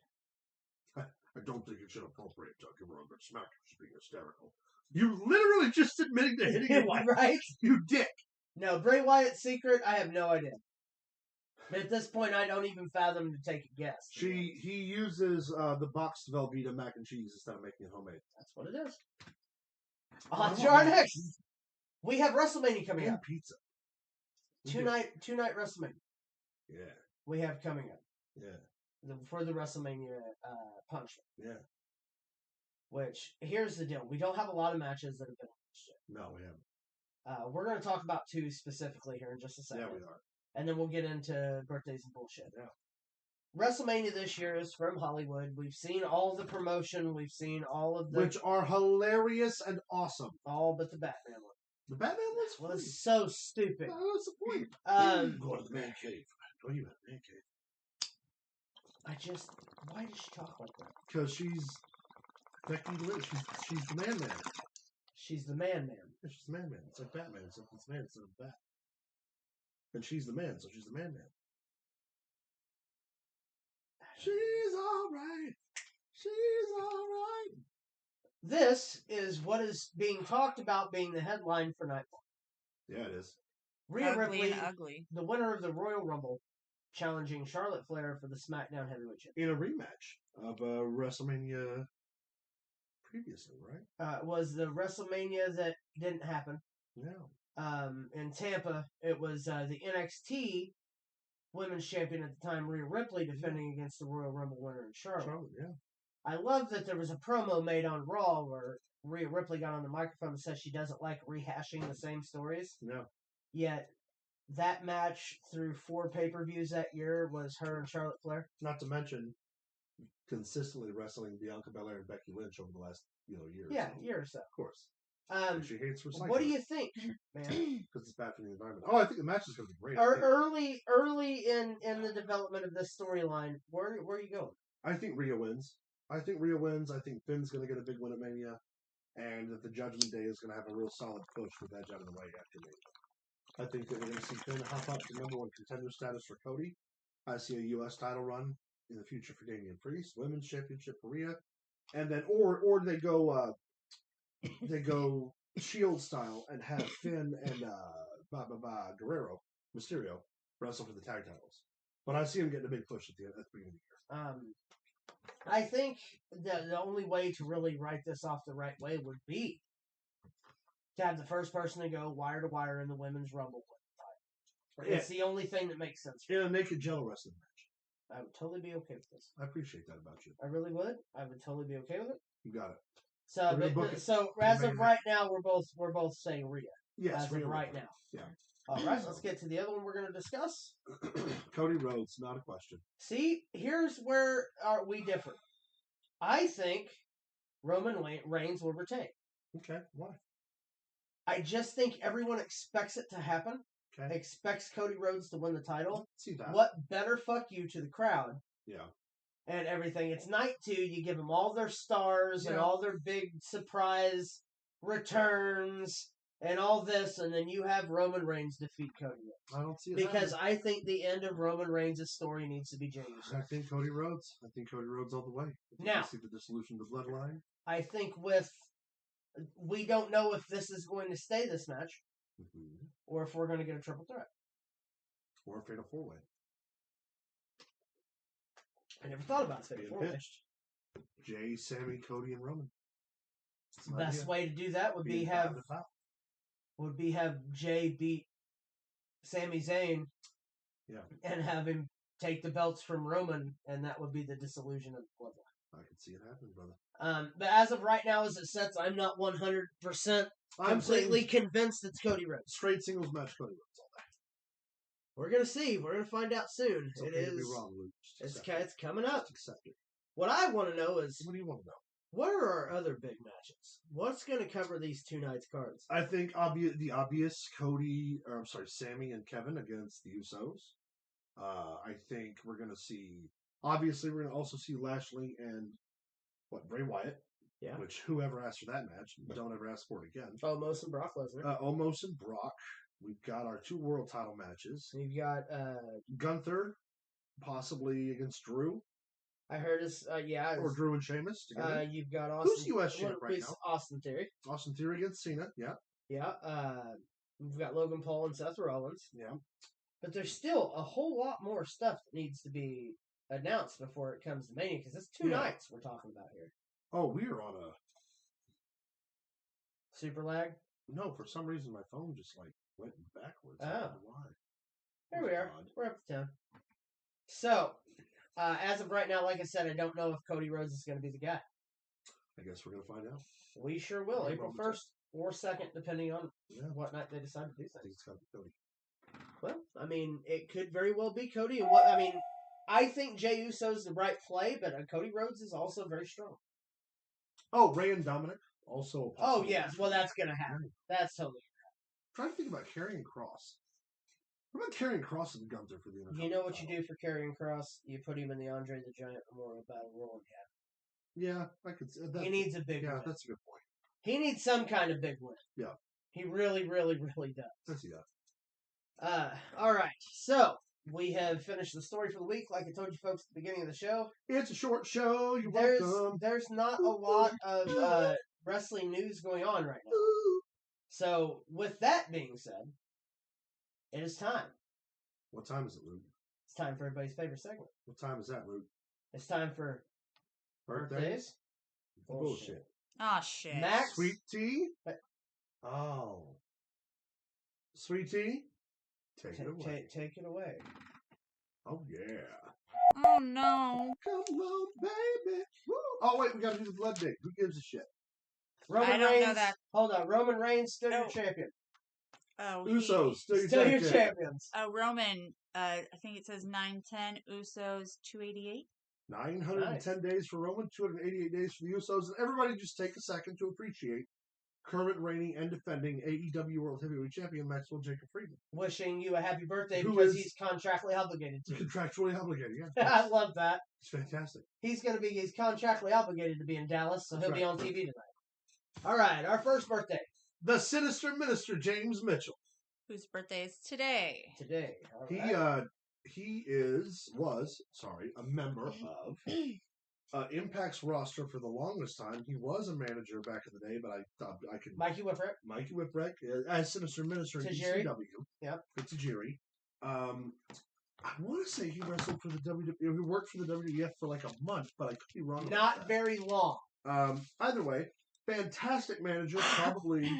I don't think it's inappropriate to give her a good smack. She's being hysterical. You literally just admitting to hitting your wife. Right? You dick. No, Bray Wyatt's secret, I have no idea. But at this point, I don't even fathom to take a guess. He uses the boxed Velveeta mac and cheese instead of making it homemade. That's what it is. On to our next. We have WrestleMania coming up. Pizza. Two night WrestleMania. Yeah. We have coming up. Yeah. For the WrestleMania punch. Yeah. Which, here's the deal. We don't have a lot of matches that have been announced yet. No, we haven't. We're going to talk about two specifically here in just a second. Yeah, we are. And then we'll get into birthdays and bullshit. Yeah. WrestleMania this year is from Hollywood. We've seen all the promotion. We've seen all of the... Which are hilarious and awesome. All but the Batman one. The Batman was so stupid. What's the point? Go to the man cave. Go to the man cave. Why does she talk like that? Because she's Becky Lynch. She's the man. She's the man. Yeah, she's the man. It's like Batman. It's man instead of Bat. And she's the man, so she's the man. She's alright. She's alright. This is what is being talked about being the headline for Night One. Yeah, it is. Rhea Ripley, ugly. the winner of the Royal Rumble, challenging Charlotte Flair for the SmackDown Heavyweight Championship. In a rematch of WrestleMania previously, right? Was the WrestleMania that didn't happen. Yeah. In Tampa, it was the NXT Women's Champion at the time, Rhea Ripley, defending against the Royal Rumble winner in Charlotte. Yeah. I love that there was a promo made on Raw where Rhea Ripley got on the microphone and said she doesn't like rehashing the same stories. No. Yet, that match through 4 pay-per-views that year was her and Charlotte Flair. Not to mention consistently wrestling Bianca Belair and Becky Lynch over the last year. Yeah, year or so. Of course. She hates recycling. What do you think, man? Because it's bad for the environment. Oh, I think the match is going to be great. Early in the development of this storyline, where are you going? I think Rhea wins. I think Finn's going to get a big win at Mania, and that the Judgment Day is going to have a real solid push with Edge out of the way after Mania. I think that we're going to see Finn hop up to #1 contender status for Cody. I see a U.S. title run in the future for Damian Priest, Women's Championship for Rhea, and then or they go Shield style and have Finn and Guerrero Mysterio wrestle for the tag titles. But I see him getting a big push at the beginning of the year. I think the only way to really write this off the right way would be to have the first person to go wire to wire in the Women's Rumble. It's the only thing that makes sense. In a naked Jello wrestling match. I would totally be okay with this. I appreciate that about you. I really would. I would totally be okay with it. You got it. So as of right now, we're both saying Rhea. Yes, as of right now. Yeah. All right, let's get to the other one we're going to discuss. Cody Rhodes, not a question. See, here's where we differ. I think Roman Reigns will retain. Okay, why? I just think everyone expects it to happen. Okay. Expects Cody Rhodes to win the title. See that. What better fuck you to the crowd? Yeah. And everything. It's night 2. You give them all their stars and all their big surprise returns and all this, and then you have Roman Reigns defeat Cody Rhodes. I don't see it because I think the end of Roman Reigns' story needs to be Jey Uso. I think Cody Rhodes. I think Cody Rhodes all the way. Now, see the dissolution of the bloodline. I think we don't know if this is going to stay this match, or if we're going to get a triple threat, or a fatal 4-way. I never thought about fatal 4-way. Jay, Sammy, Cody, and Roman. Best way to do that would be have Jay beat Sami Zayn, and have him take the belts from Roman, and that would be the dissolution of the bloodline. I can see it happening, brother. But as of right now, as it sets, I'm not 100% completely convinced it's Cody Rhodes. Straight singles match, Cody Rhodes all day. We're gonna see. We're gonna find out soon. It's okay to be wrong, Luke. It's coming up. Just accept it. What I want to know is, what do you want to know? What are our other big matches? What's going to cover these 2 nights cards? I think the obvious Sammy and Kevin against the Usos. I think we're going to see. Obviously, we're going to also see Lashley and Bray Wyatt. Yeah. Which whoever asked for that match, don't ever ask for it again. Omos and Brock Lesnar. Omos and Brock. We've got our 2 world title matches. You've got Gunther, possibly against Drew. I heard it's or Drew and Sheamus together. You've got Austin. Who's U.S. champ right now? Austin Theory. Austin Theory against Cena. Yeah. Yeah. We've got Logan Paul and Seth Rollins. Yeah. But there's still a whole lot more stuff that needs to be announced before it comes to Mania, because it's 2 nights we're talking about here. Oh, we are on a super lag. No, for some reason my phone just went backwards. Oh. I don't know why. There we are. We're up to 10. So. As of right now, like I said, I don't know if Cody Rhodes is going to be the guy. I guess we're going to find out. We sure will. April 1st or 2nd, depending on what night they decide to do things. I think it's going to be Cody. Well, I mean, it could very well be Cody. And I think Jey Uso's the right play, but Cody Rhodes is also very strong. Oh, Ray and Dominic also. Oh, yes. Well, that's going to happen. That's totally going to happen. I'm trying to think about Karrion Kross. What about Karrion Kross and Gunther for the Intercontinental? You know what you do for Karrion Kross? You put him in the Andre the Giant Memorial Battle Royal. Yeah, I could see that. He needs a big win. Yeah, that's a good point. He needs some kind of big win. Yeah. He really, really, really does. I see that. All right. So, we have finished the story for the week. Like I told you folks at the beginning of the show. It's a short show. You're welcome. There's not a lot of wrestling news going on right now. So, with that being said, it is time. What time is it, Luke? It's time for everybody's favorite segment. What time is that, Luke? It's time for birthdays. Bullshit. Oh, shit. Max. Sweet tea? Oh. Sweet tea? Take it away. Take it away. Oh, yeah. Oh, no. Come on, baby. Woo. Oh, wait, we got to do the blood dig. Who gives a shit? Roman I Reigns. don't know that. Hold on. Roman Reigns, still your champion. Oh, Usos, still your champions. Oh, Roman, I think it says 910, Usos 288. 910 days for Roman, 288 days for the Usos. And everybody just take a second to appreciate current reigning and defending AEW World Heavyweight Champion Maxwell Jacob Friedman. Wishing you a happy birthday because he's contractually obligated to. Contractually obligated, yeah. I love that. It's fantastic. He's contractually obligated to be in Dallas, so he'll be on TV tonight. All right, our first birthday. The Sinister Minister, James Mitchell. Whose birthday is today. Today. All right. He was a member of Impact's roster for the longest time. He was a manager back in the day, but I could Mikey Whipwreck. Mikey Whipwreck as Sinister Minister in ECW. Yep. For Tajiri. I want to say he wrestled for the WWE. He worked for the WWF for like a month, but I could be wrong. Not very long. Either way, fantastic manager. Probably,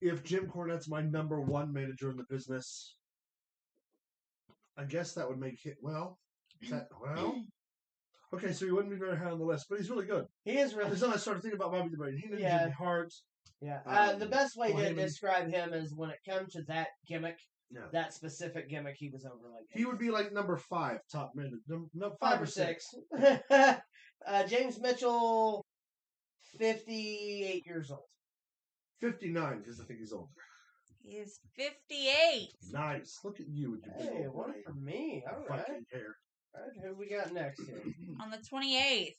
if Jim Cornette's my number one manager in the business, I guess that would make it. Well. Okay, so he wouldn't be very high on the list, but he's really good. He is really good. Then I started thinking about Bobby the Brain. He knew Jimmy Hart. Yeah. The best way to describe him is when it comes to that gimmick, that specific gimmick, he was over like. He would be like number 5 top manager. No, 5 or 6. James Mitchell, 58 years old. 59, because I think he's older. He is 58. Nice. Look at you with your big old one for me. All right. fucking hair. All right, who we got next here? On the 28th. Is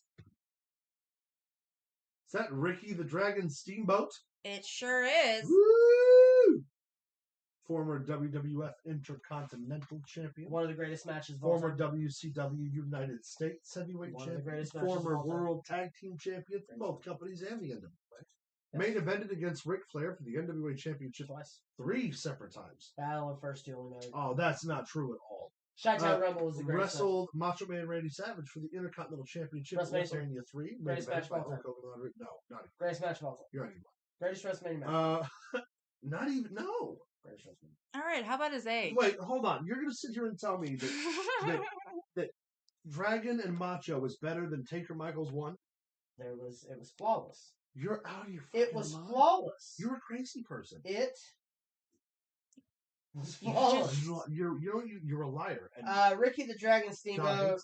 that Ricky the Dragon Steamboat? It sure is. Woo! Former WWF Intercontinental Champion. One of the greatest matches of Former WCW United States Heavyweight Champion. Former World Tag Team Champion for both companies and the NWA. Yes. Main evented against Ric Flair for the NWA Championship twice. 3 separate times. Battle of First Duel United. Oh, that's not true at all. Chi-Town Rumble was the greatest. Wrestled Macho Man Randy Savage for the Intercontinental Championship. WrestleMania 3. Greatest match of all time. No, not even. Greatest match of all time. You're not even. Greatest WrestleMania match. Not even. No. Greatest WrestleMania. All right, how about his age? Wait, hold on. You're going to sit here and tell me that Dragon and Macho is better than Taker Michaels 1? It was flawless. You're out of your fucking It was mind. flawless. You're a crazy person. It was flawless. You're a liar. And Ricky the Dragon Steamboat.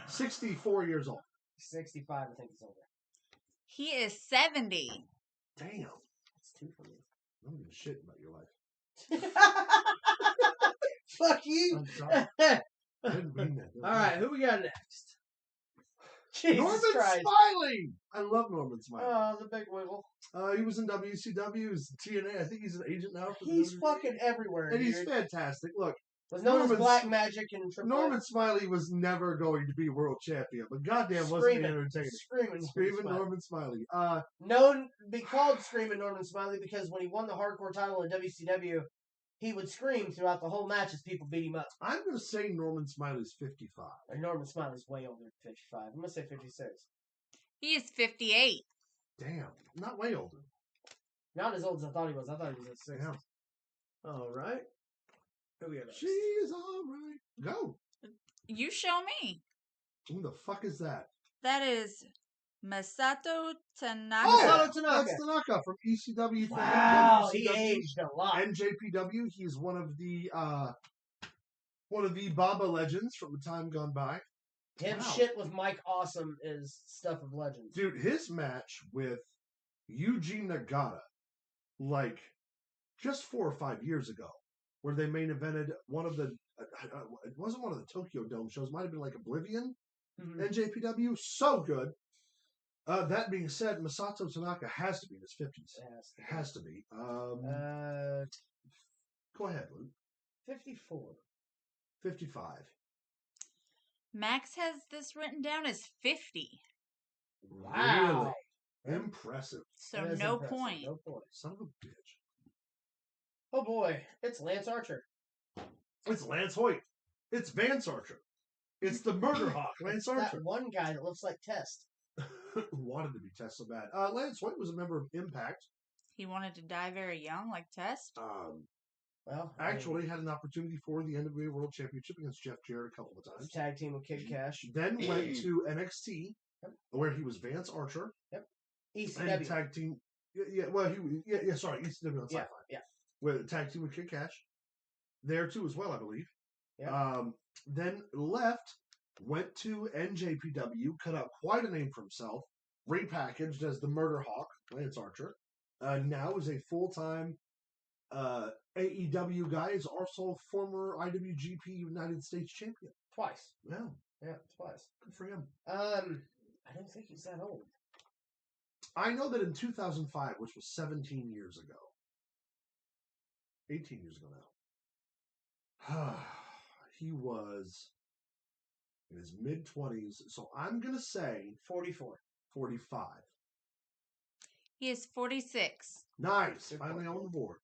64 years old. 65, I think it's over. He is 70. Damn. That's 2 for me. I don't give a shit about your life. Fuck you. I'm sorry. I didn't mean that. All right, who we got next? Jesus Norman Christ. Smiley. I love Norman Smiley. Oh, the big wiggle. He was in WCW. He was TNA. I think he's an agent now. He's fucking everywhere. And he's fantastic. Look. Was known as Black Magic and Norman Smiley was never going to be world champion, but goddamn wasn't he entertaining. Screaming Norman Smiley. Known, be called Screaming Norman Smiley because when he won the hardcore title in WCW, he would scream throughout the whole match as people beat him up. I'm going to say Norman Smiley's 55. And Norman Smiley's way older than 55. I'm going to say 56. He is 58. Damn. Not way older. Not as old as I thought he was. I thought he was at 60. Yeah. All right. Who we have next? She's all right. Go. You show me. Who the fuck is that? That is Masato Tanaka. Oh, Masato Tanaka. That's Tanaka from ECW. Wow, he aged a lot. NJPW. He's one of the Baba legends from the time gone by. Him shit with Mike Awesome is stuff of legends. Dude, his match with Yuji Nagata, like, just 4 or 5 years ago, where they main evented one of the, it wasn't one of the Tokyo Dome shows, might have been like Oblivion, NJPW, so good. That being said, Masato Tanaka has to be in his 50s. It has to be. Go ahead, Luke. 54. 55. Max has this written down as 50. Wow. Really? Impressive. So no point. No point. Son of a bitch. Oh boy, it's Lance Archer. It's Lance Hoyt. It's Vance Archer. It's the Murder Hawk, Lance Archer. That one guy that looks like Test. Wanted to be Test so bad. Lance Hoyt was a member of Impact. He wanted to die very young, like Test. Well, actually had an opportunity for the NWA World Championship against Jeff Jarrett a couple of times. Tag team with Kid Cash. Then went to NXT, where he was Vance Archer. Yep. ECW. And tag team. Sorry, ECW on Sci-Fi. Yeah. With tag team with Kid Cash. There too as well, I believe. Yeah. Then left, went to NJPW, cut out quite a name for himself, repackaged as the Murder Hawk, Lance Archer. Now is a full-time AEW guy. Is also former IWGP United States champion. Twice. Yeah. Yeah, twice. Good for him. I don't think he's that old. I know that in 2005, which was 17 years ago, 18 years ago now, he was in his mid-20s. So I'm going to say 44. 45. He is 46. Nice. Good Finally point. on the board.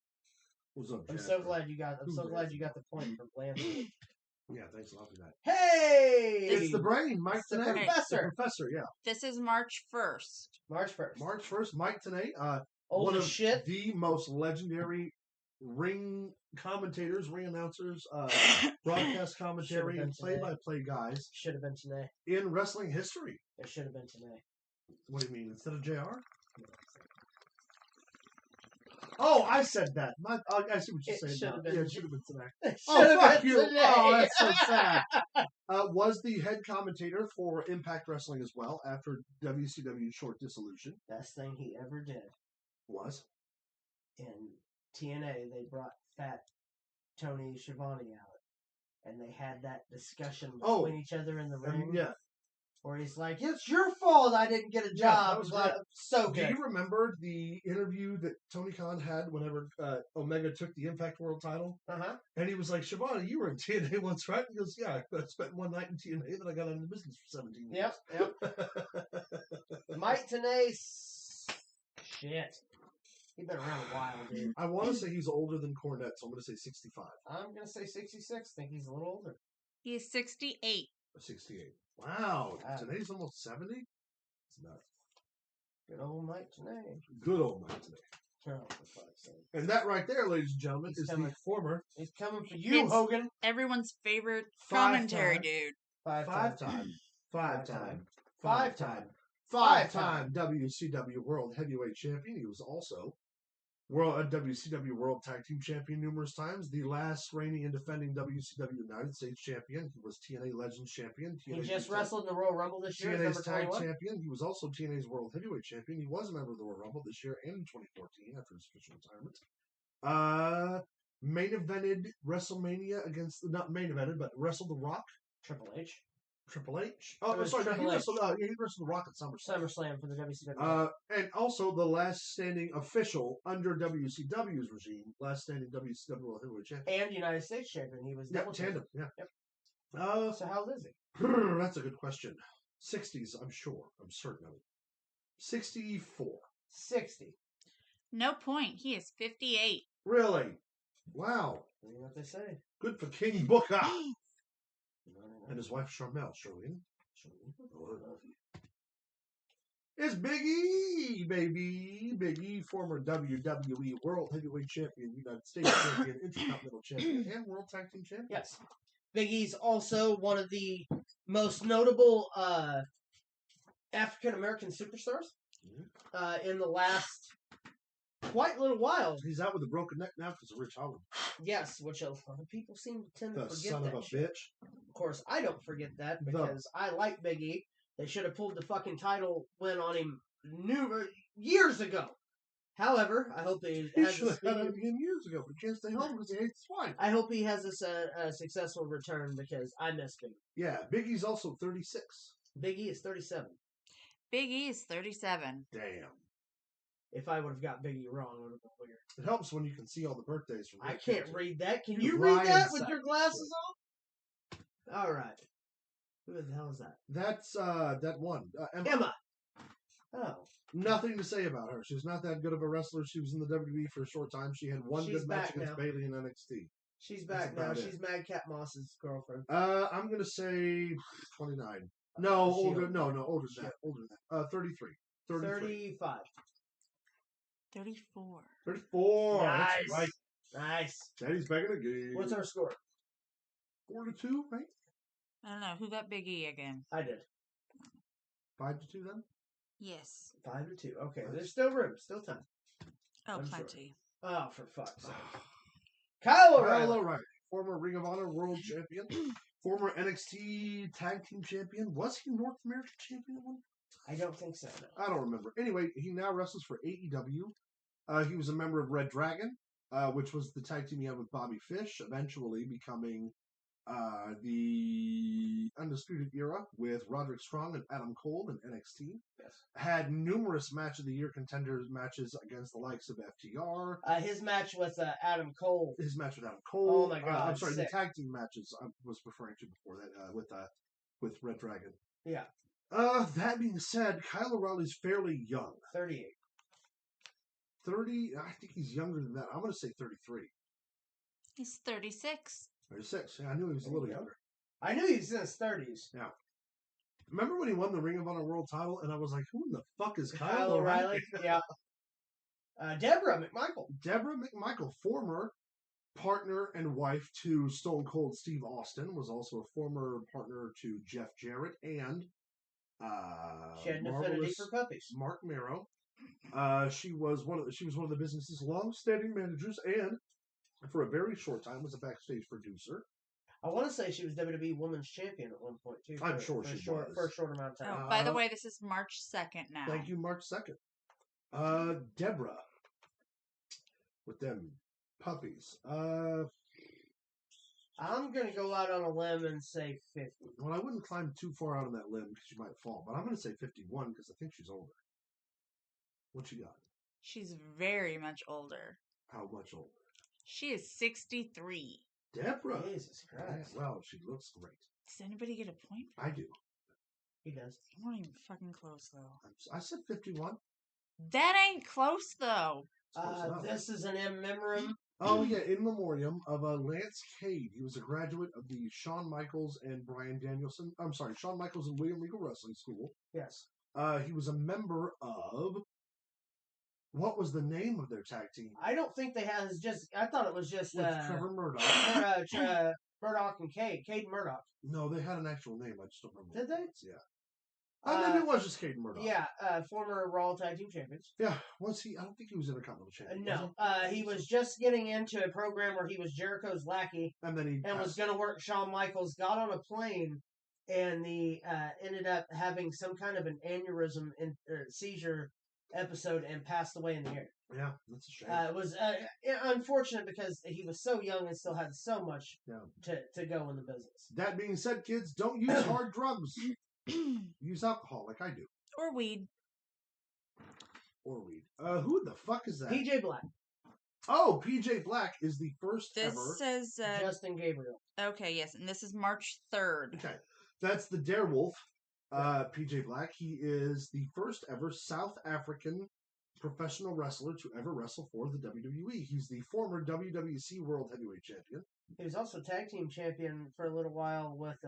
What's up, I'm Jasper? so glad you got. I'm so glad you got the point from Lance. Yeah, thanks a lot for that. Hey, It's the brain, Mike the Tenay. professor. The professor, yeah. This is March 1st. March 1st. March 1st, Mike Tenay. Old One as of shit. the most legendary ring commentators, ring announcers, broadcast commentary, and play-by-play guys Should have been today. in wrestling history. It should have been today. What do you mean, instead of JR? Oh, I said that. I see what you're saying now. Yeah, it should have been today. Oh, fuck you. Today. Oh, that's so sad. Was the head commentator for Impact Wrestling as well after WCW's short dissolution. Best thing he ever did. Was? In TNA, they brought Fat Tony Schiavone out. And they had that discussion between each other in the ring. Yeah. Where he's like, it's your fault I didn't get a job. That was but great. So good. Do you remember the interview that Tony Khan had whenever Omega took the Impact World title? Uh-huh. And he was like, Schiavone, you were in TNA once, right? He goes, yeah, I spent one night in TNA, then I got into business for 17 years. Yep. Mike Tenay, shit. He's been around a while, dude. I want to say he's older than Cornette, so I'm going to say 65. I'm going to say 66. Think he's a little older. He is 68. 68. Wow. Today's almost 70? It's nuts. Good old Mike Tenay. Good old Mike Tenay. Oh, for fuck's sake. And that right there, ladies and gentlemen, is the former. He's coming for you, Hogan. Everyone's favorite commentary dude. Five-time WCW World Heavyweight Champion. He was also WCW World Tag Team Champion numerous times. The last reigning and defending WCW United States Champion. He was TNA Legends Champion. He just wrestled in the Royal Rumble this year. TNA's Tag 21. Champion. He was also TNA's World Heavyweight Champion. He was a member of the Royal Rumble this year and in 2014 after his official retirement. Main evented WrestleMania against, not main evented, but wrestled The Rock. Triple H. Oh, sorry. He wrestled The Rock at SummerSlam for the WCW. And also the last standing official under WCW's regime, last standing WCW World Heavyweight Champion. And United States Champion. He was double tandem. Yeah. Yep. So how old is he? That's a good question. 60s, I'm sure. I'm certain of it. 64. 60. No point. He is 58. Really? Wow. You know what they say. Good for King Booker. And his wife, Charmel. Charlene. It's Big E, baby. Big E, former WWE World Heavyweight Champion, United States Champion, Intercontinental Champion, and World Tag Team Champion. Yes. Big E's also one of the most notable African-American superstars in the last quite little while. He's out with a broken neck now because of Rich Holland. Yes, which a lot of people seem to tend to forget. Son of a bitch. Of course, I don't forget that because I like Big E. They should have pulled the fucking title win on him years ago. However, I hope he should have done it again years ago, but can't stay home because he hates his wife. I hope he has a successful return because I miss Big E. Yeah, Big E's also 36. Big E is 37. Big E is 37. Damn. If I would have got Big E wrong, it would have been weird. It helps when you can see all the birthdays from I can't read that. Can you read that with your glasses on? All right. Who the hell is that? That's that one. Emma. Oh. Nothing to say about her. She's not that good of a wrestler. She was in the WWE for a short time. She had one good match against Bayley in NXT. She's back now. She's Madcap Moss's girlfriend. I'm gonna say 29. No, older. No, older than that. Older than that. 33. 35. 34. 34. Nice. That's right. Nice. Daddy's back in the game. What's our score? 4-2, right? I don't know. Who got Big E again? I did. 5-2 then? Yes. 5-2. Okay, there's still room. Still time. Oh, plenty. Sure. Oh, for fuck's sake. Kyle O'Reilly. Former Ring of Honor World Champion. Former NXT Tag Team Champion. Was he North American Champion at one? I don't think so. No. I don't remember. Anyway, he now wrestles for AEW. He was a member of Red Dragon, which was the tag team he had with Bobby Fish, eventually becoming the Undisputed Era with Roderick Strong and Adam Cole in NXT. Yes. Had numerous Match of the Year contenders matches against the likes of FTR. His match with Adam Cole. His match with Adam Cole. Oh my God. I'm sorry, the tag team matches I was referring to before that with with Red Dragon. Yeah. That being said, Kyle O'Reilly's fairly young. 38. 30, I think he's younger than that. I'm going to say 33. He's 36. 36. Yeah, I knew he was a little younger. I knew he was in his 30s. Yeah. Remember when he won the Ring of Honor World title, and I was like, who in the fuck is Kyle O'Reilly? Yeah. Deborah McMichael. Deborah McMichael, former partner and wife to Stone Cold Steve Austin, was also a former partner to Jeff Jarrett and she had an affinity for puppies. Mark Mero. She was one of the business's long-standing managers, and for a very short time was a backstage producer. I want to say she was WWE Women's Champion at one point too. I'm sure she was for a short amount of time. Oh, by the way, this is March 2nd now. Thank you, March 2nd. Deborah with them puppies. I'm gonna go out on a limb and say 50. Well, I wouldn't climb too far out on that limb because she might fall, but I'm gonna say 51 because I think she's older. What you got? She's very much older. How much older? She is 63. Deborah. Jesus Christ. Well, she looks great. Does anybody get a point? I do. He does. I'm not even fucking close, though. I said 51. That ain't close, though. This is an in memoriam. Oh, yeah, in memoriam of Lance Cade. He was a graduate of the Shawn Michaels and Bryan Danielson. I'm sorry, Shawn Michaels and William Regal Wrestling School. Yes. He was a member of... What was the name of their tag team? I don't think they had. I thought it was just with Trevor Murdoch. Murdoch and Cade. Cade Murdoch. No, they had an actual name. I just don't remember. Did they? Yeah. Maybe it was just Cade Murdoch. Yeah, former Raw Tag Team Champions. Yeah. Was he? I don't think he was Intercontinental Champion. No. He was just getting into a program where he was Jericho's lackey. And then he was going to work Shawn Michaels. Got on a plane and he ended up having some kind of an aneurysm seizure episode and passed away in the air. Yeah, that's a shame. It was unfortunate because he was so young and still had so much to go in the business. That being said, kids, don't use hard drugs. Use alcohol like I do. Or weed. Who the fuck is that? PJ Black. Oh, PJ Black is the first ever. This says... Justin Gabriel. Okay, yes, and this is March 3rd. Okay, that's the Darewolf. PJ Black. He is the first ever South African professional wrestler to ever wrestle for the WWE. He's the former WWC World Heavyweight Champion. He was also tag team champion for a little while with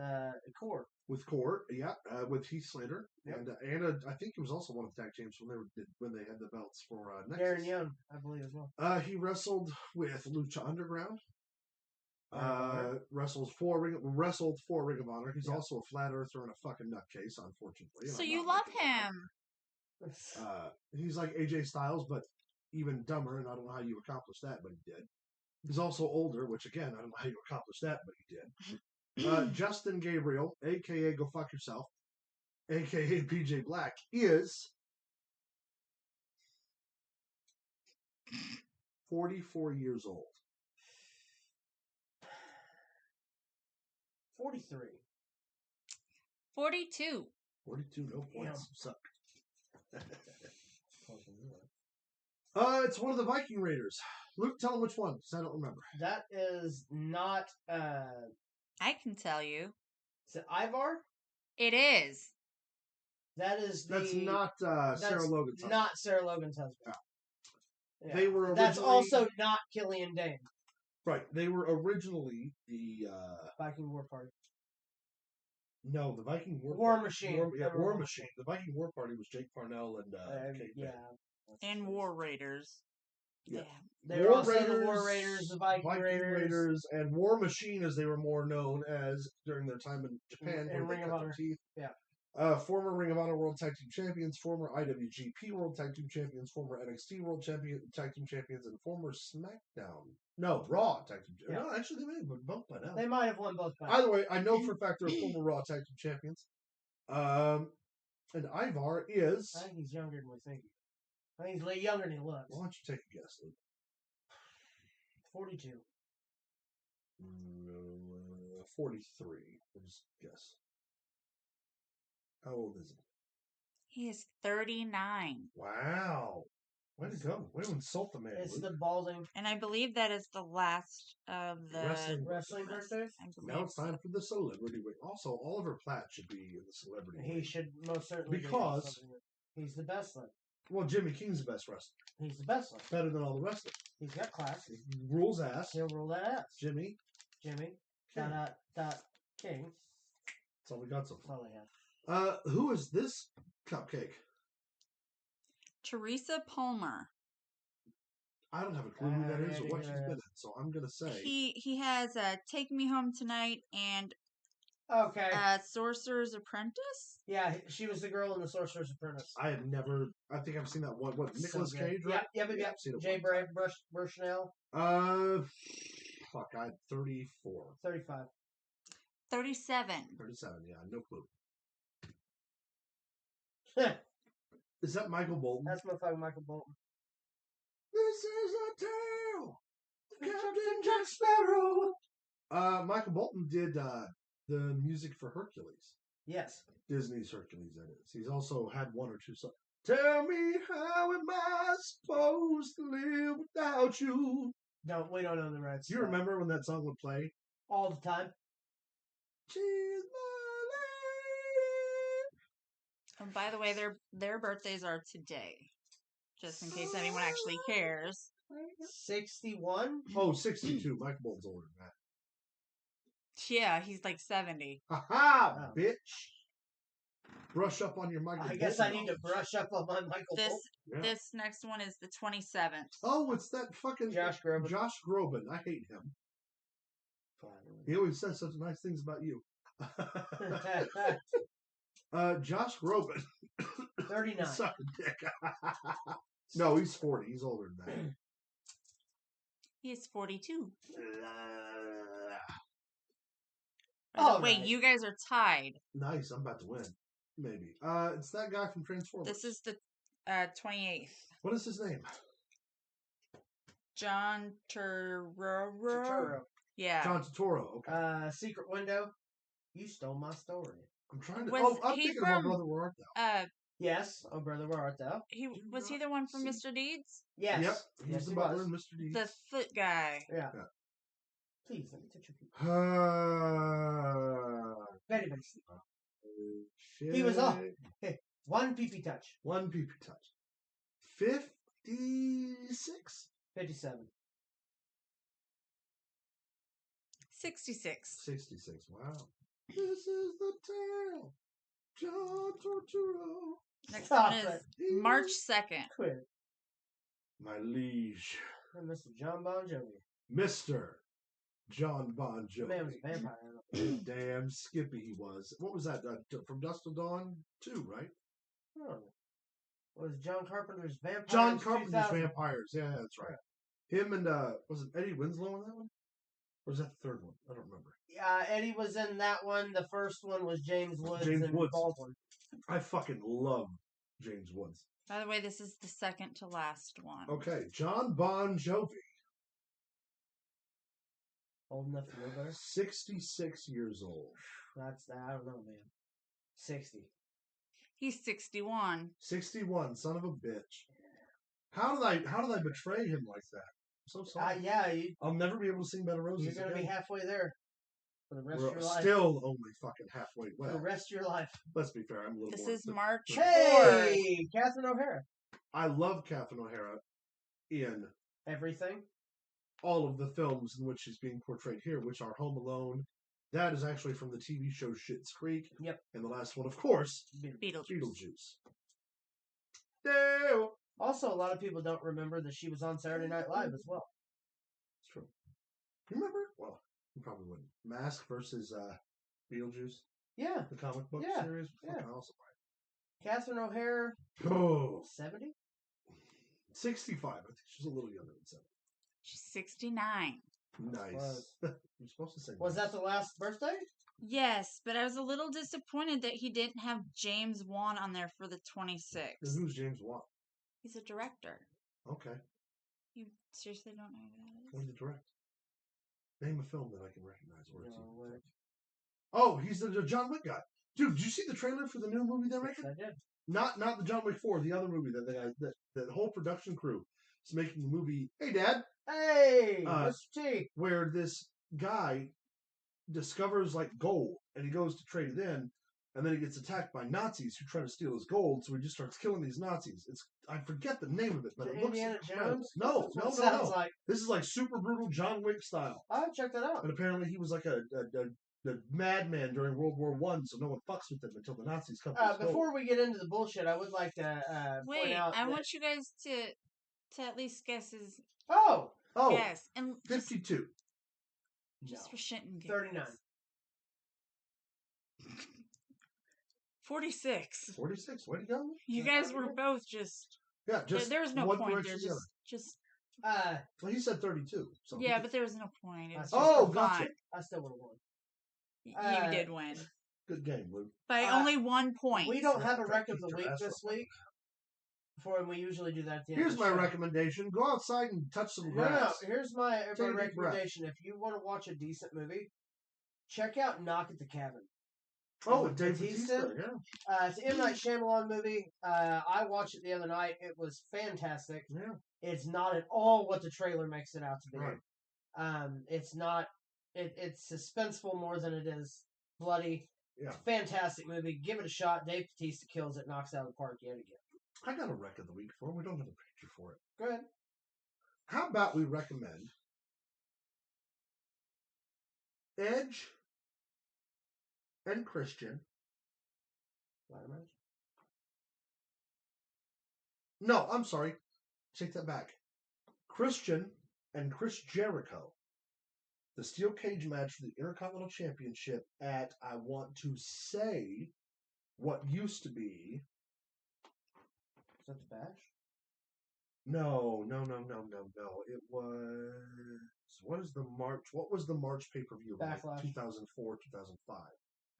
Core. With Core, yeah, with Heath Slater, yep. and I think he was also one of the tag champs when they had the belts for Nexus. Darren Young, I believe as well. He wrestled with Lucha Underground. Wrestled for Ring of Honor. He's also a flat earther and a fucking nutcase, unfortunately. So you love him. He's like AJ Styles, but even dumber, and I don't know how you accomplish that, but he did. He's also older, which again, I don't know how you accomplish that, but he did. Justin Gabriel, a.k.a. Go Fuck Yourself, a.k.a. PJ Black, is 44 years old. 43. 42. 42, no points. Yeah. Suck. It's one of the Viking Raiders. Luke, tell him which one, because I don't remember. That is not... I can tell you. Is it Ivar? It is. That's not Sarah Logan's husband. Not Sarah Logan's husband. Yeah. Yeah. They were That's also not Killian Dane. Right. They were originally the... Viking War Party. No, the Viking War Machine. War Machine. The Viking War Party was Jake Parnell and Kate yeah. And War Raiders. Yeah. They were also the War Raiders, the Viking Raiders, and War Machine, as they were more known as during their time in Japan. And Ring of Honor. Yeah. Former Ring of Honor World Tag Team Champions, former IWGP World Tag Team Champions, former NXT World Tag Team Champions, and former SmackDown. No, Raw Tag Team Champions. Yeah. No, actually, they may have won both by now. They might have won both by now. Either way, I know for a fact they're former Raw Tag Team Champions. And Ivar is... I think he's younger than we think. I think he's younger than he looks. Why don't you take a guess, Luke? 42. 43. We'll just guess. How old is he? He is 39. Wow. Way to go. Way to insult the man. It's Luke. the balding. And I believe that is the last of the Wrestling birthdays. I believe Now it's time for the celebrity wing. Also, Oliver Platt should be in the celebrity He wing. should most certainly Because- be. He's the best one. Well, Jimmy King's the best wrestler. He's the best one. Better than all the wrestlers. He's got class. He rules ass. He'll roll that ass. Jimmy. Jimmy. King. King. That's all we got so That's far. all I have. Who is this cupcake? Teresa Palmer. I don't have a clue who that is or what she's yeah. been in, so I'm gonna say He has Take Me Home Tonight and Okay. Sorcerer's Apprentice. Yeah, she was the girl in the Sorcerer's Apprentice. I have never. I think I've seen that one. What, Nicolas So good. Cage? Right? Yeah, yeah. I've seen it Jay one time. Bushnell. Fuck. I had 34, 35. 37. 37. Yeah, no clue. Is that Michael Bolton? That's motherfucking Michael Bolton. This is a tale of Captain Jack Sparrow. Michael Bolton did the music for Hercules. Yes. Disney's Hercules, that is. He's also had one or two songs. Tell me, how am I supposed to live without you? We don't know the rights. Do you remember when that song would play? All the time. She's my lady. And by the way, their birthdays are today. Just in case anyone actually cares. 61. Oh, 62. Michael Bolton's older than that. Yeah, he's like 70. Ha-ha, Oh. bitch. Brush up on your Michael I guess Bolton I need to knowledge. brush up on my Michael This Bolton. Yeah. this next one is the 27th. Oh, it's that fucking Josh Groban. Josh Groban. I hate him. He always says such nice things about you. Josh Groban. 39. Suck a dick. No, he's 40. He's older than that. He's 42. All Wait, right. you guys are tied. Nice. I'm about to win. Maybe. It's that guy from Transformers. This is the 28th. What is his name? John Turturro. Turturro. Yeah. John Turturro. Okay. Secret Window. You stole my story. I'm trying to. Was I'm he thinking of my from- brother. Where art thou? Yes. Oh, brother, where art thou? Was he the one from See. Mr. Deeds? Yes. Yep. He's Yes, the he butler was. in Mr. D. The foot guy. Yeah. Yeah. Please, let me touch your feet. Very, very sleep. Shit. He was off. One pee-pee touch. One PP touch. 56? 57. 66. 66. Wow. This is the tale. John Turturro. Next Stop one is it. March 2nd. Quit. My liege. And Mr. John Bon Jovi. Mr. John Bon Jovi. Man was a vampire. Damn Skippy he was. What was that? From Dusk Till Dawn 2, right? Oh. Was John Carpenter's Vampire? John Carpenter's Vampires. Yeah, that's right. Him and, was it Eddie Winslow in that one? Or was that the third one? I don't remember. Eddie was in that one. The first one was James Woods James and Woods. Baldwin. I fucking love James Woods. By the way, this is the second to last one. Okay, John Bon Jovi. Old enough to know better? 66 years old. That's that. I don't know, man. 60. He's 61. 61, son of a bitch. How did I betray him like that? I'm so sorry. Yeah, I'll never be able to sing Bed of Roses you're going to be again. halfway there for the rest We're of your life. still only fucking halfway. For the Well, rest of your life. let's be fair. I'm a little This more is than- March 4th. Hey! Catherine O'Hara. I love Catherine O'Hara in Everything. all of the films in which she's being portrayed here, which are Home Alone. That is actually from the TV show Schitt's Creek. Yep. And the last one, of course, Beetlejuice. Beetlejuice. Ew. Also, a lot of people don't remember that she was on Saturday Night Live as well. It's true. You remember? Well, you probably wouldn't. Mask versus Beetlejuice, Yeah. the comic book Yeah, series. yeah. Fucking awesome. Catherine O'Hara, Oh, 70? 65. I think she's a little younger than 70. She's 69. Nice. You're supposed to say Was nice. that the last birthday? Yes, but I was a little disappointed that he didn't have James Wan on there for the 26th. And who's James Wan? He's a director. Okay. You seriously don't know who What that did he direct? Name a film that I can recognize. Or No, it's- wait. Oh, he's the John Wick guy. Dude, did you see the trailer for the new movie they're making? I did. Not the John Wick 4, the other movie that whole production crew is making a movie. Hey, Dad. Hey, Mr. T. Where this guy discovers like gold and he goes to trade it in, and then he gets attacked by Nazis who try to steal his gold, so he just starts killing these Nazis. I forget the name of it, but it looks Indiana Jones? No. Sounds like. This is like super brutal John Wick style. I'll check that out. And apparently he was like a madman during World War I, so no one fucks with him until the Nazis come. Before we get into the bullshit, I would like to point out. I want you guys to at least guess his. Oh, yes, and 52. Just for shit and giggles. 39. 46. 46. Way to go. You guys were both just. Yeah, just. There was no one point there. direction Just. Well, he said 32. So yeah, but there was no point. It was gotcha. I still would have won. You did win. Good game, Luke. By only 1 point. We don't have a wreck of the week this week. Before we usually do that at the end. Here's my recommendation. Go outside and touch some grass. No. Here's my recommendation. If you want to watch a decent movie, check out Knock at the Cabin. Oh, with Dave Bautista. Yeah. It's an M. Night Shyamalan movie. I watched it the other night. It was fantastic. Yeah. It's not at all what the trailer makes it out to be. Right. It's not. It's suspenseful more than it is bloody. Yeah. Fantastic movie. Give it a shot. Dave Bautista kills it. Knocks it out of the park yet again. I got a wreck of the week for him. We don't have a picture for it. Go ahead. How about we recommend Edge and Christian. No, I'm sorry. Take that back. Christian and Chris Jericho. The steel cage match for the Intercontinental Championship at, I want to say, what used to be. Is that the Bash? No. It was. What was the March pay-per-view? Backlash. Like 2004, 2005.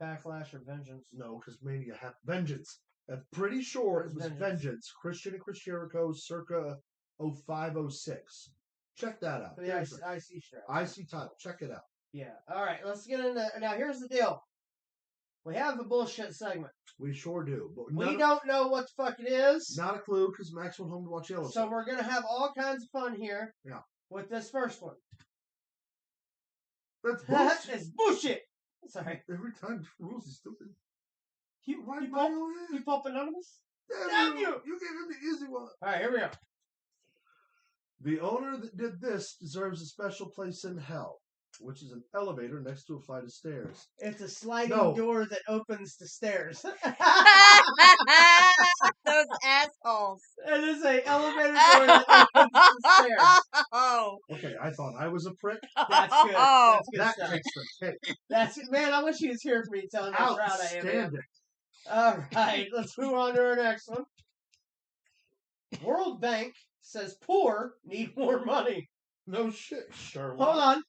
Backlash or Vengeance? No, because Mania had Vengeance. I'm pretty sure it was Vengeance. Christian and Chris Jericho circa 0506. Check that out. The IC strap. IC title. Check it out. Yeah. All right. Let's get into. Now, here's the deal. We have a bullshit segment. We sure do. But we don't know what the fuck it is. Not a clue because Max went home to watch Yellowstone. So we're gonna have all kinds of fun here. Yeah. With this first one. That's bullshit. It's bullshit. Sorry. Every time the rules is stupid. You pop anonymous? Damn you! You gave him the easy one. All right, here we go. The owner that did this deserves a special place in hell, which is an elevator next to a flight of stairs. It's a sliding door that opens the stairs. Those assholes. It is an elevator door that opens the stairs. Oh. Okay, I thought I was a prick. That's good. That's good that stuff. takes the cake. That's it. Man, I wish he was here for me telling me how proud I am. Man. All right, let's move on to our next one. World Bank says poor need more money. No shit, Sherlock. Hold on.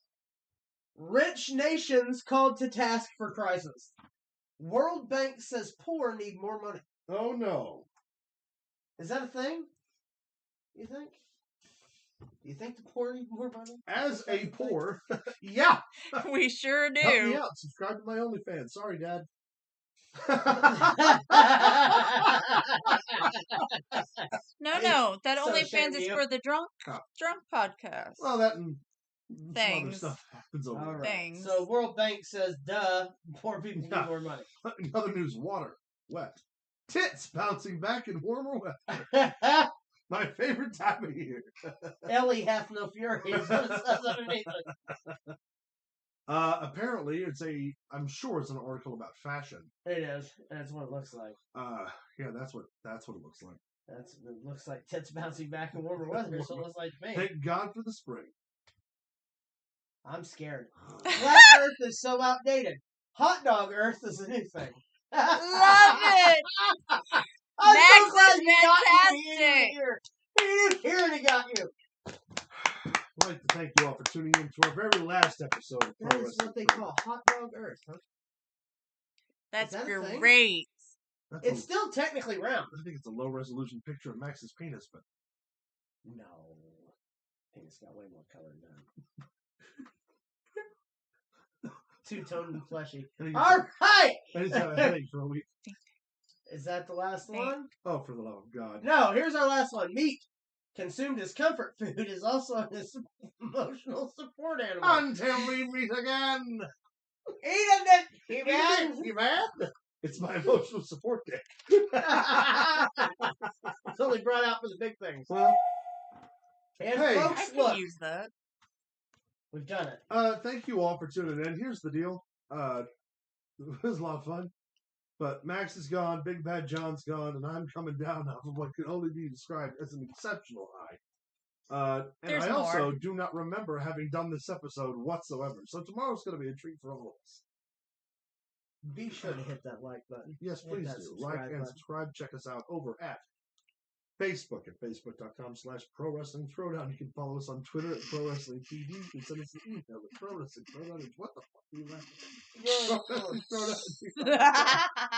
Rich nations called to task for crisis. World Bank says poor need more money. Oh no. Is that a thing? You think? You think the poor need more money? As a poor, yeah. We sure do. Help me out. Subscribe to my OnlyFans. Sorry, Dad. No. That OnlyFans is for the drunk podcast. Well, that and things. some other stuff happens over there. Right. So World Bank says, duh, poor people need more money. In other news, water, wet. Tits bouncing back in warmer weather. My favorite time of year. Ellie hath no fury is what it says underneath it. Apparently, I'm sure it's an article about fashion. It is. That's what it looks like. Yeah, that's what it looks like. It looks like tits bouncing back in warmer weather, so it looks like to me. Thank God for the spring. I'm scared. Flat Earth is so outdated. Hot dog Earth is a new thing. Love it! I'm Max so glad is you got me. fantastic! He didn't hear it, he got you. I'd like to thank you all for tuning in to our very last episode of That is what they call Hot Dog Earth, huh? That's that great. It's still technically round. I think it's a low-resolution picture of Max's penis, but... No. Penis got way more color than that. Two-toned and fleshy. And All right. he's had a headache for a week. Is that the last one? Oh, for the love of God. No, here's our last one. Meat, consumed as comfort food, is also an emotional support animal. Until we meet again. Eating it, He-Man. It's my emotional support dick. It's only brought out for the big things. Well, And hey. I folks, could look, use that. we've done it. Thank you all for tuning in. Here's the deal. It was a lot of fun. But Max is gone, Big Bad John's gone, and I'm coming down off of what could only be described as an exceptional high. And There's I also more. do not remember having done this episode whatsoever. So tomorrow's going to be a treat for all of us. Be sure to hit that like button. Yes, Hit please that do. subscribe Like and button. subscribe. Check us out over at Facebook at facebook.com/ProWrestlingThrowdown. You can follow us on Twitter at ProWrestlingTV. You can send us an email at ProWrestlingThrowdown. What the fuck are you laughing at?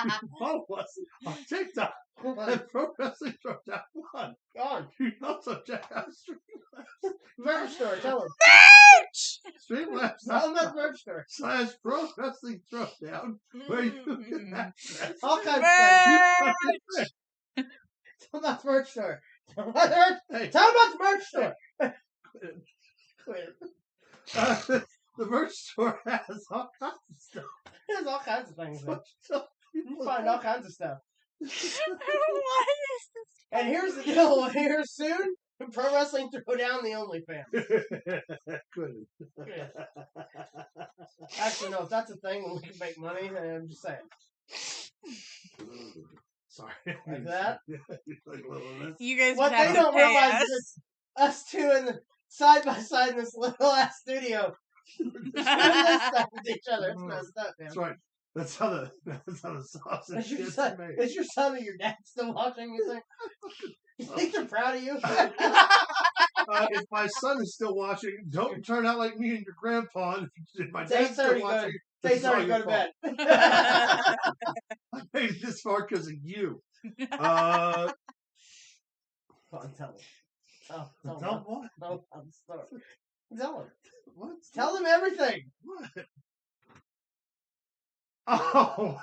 You can follow us on TikTok at ProWrestlingThrowdown1. God, You can also check out merch store, tell them. Streamlabs.com Tell them about the merch store. /ProWrestlingThrowdown, where you can access All kinds of things. Tell them about the merch store. Tell them about the merch, Hey, tell them about the merch store. Quit. the merch store has all kinds of stuff. There's all kinds of things there. So You can find all kinds of stuff. What is this? And here's the deal. Here soon, Pro Wrestling Throwdown the OnlyFans. Good. Actually, no, if that's a thing, we can make money. I'm just saying. Sorry. Like that? Like a little of this. You guys What would have they to don't pay realize us. is us two in the side by side in this little ass studio. Doing this stuff with each other. It's messed up, man. That's right. That's how the sausage Is your, gets son, made. is your son or your dad still watching? You think they're proud of you? If my son is still watching, don't turn out like me and your grandpa. And if my Say dad's still sorry, watching, Say this is all sorry, your go to fault. bed. I made it this far because of you. Come on, tell him. Oh, tell Tell him. what? Tell him. Tell him. What? Tell them everything. What? Oh,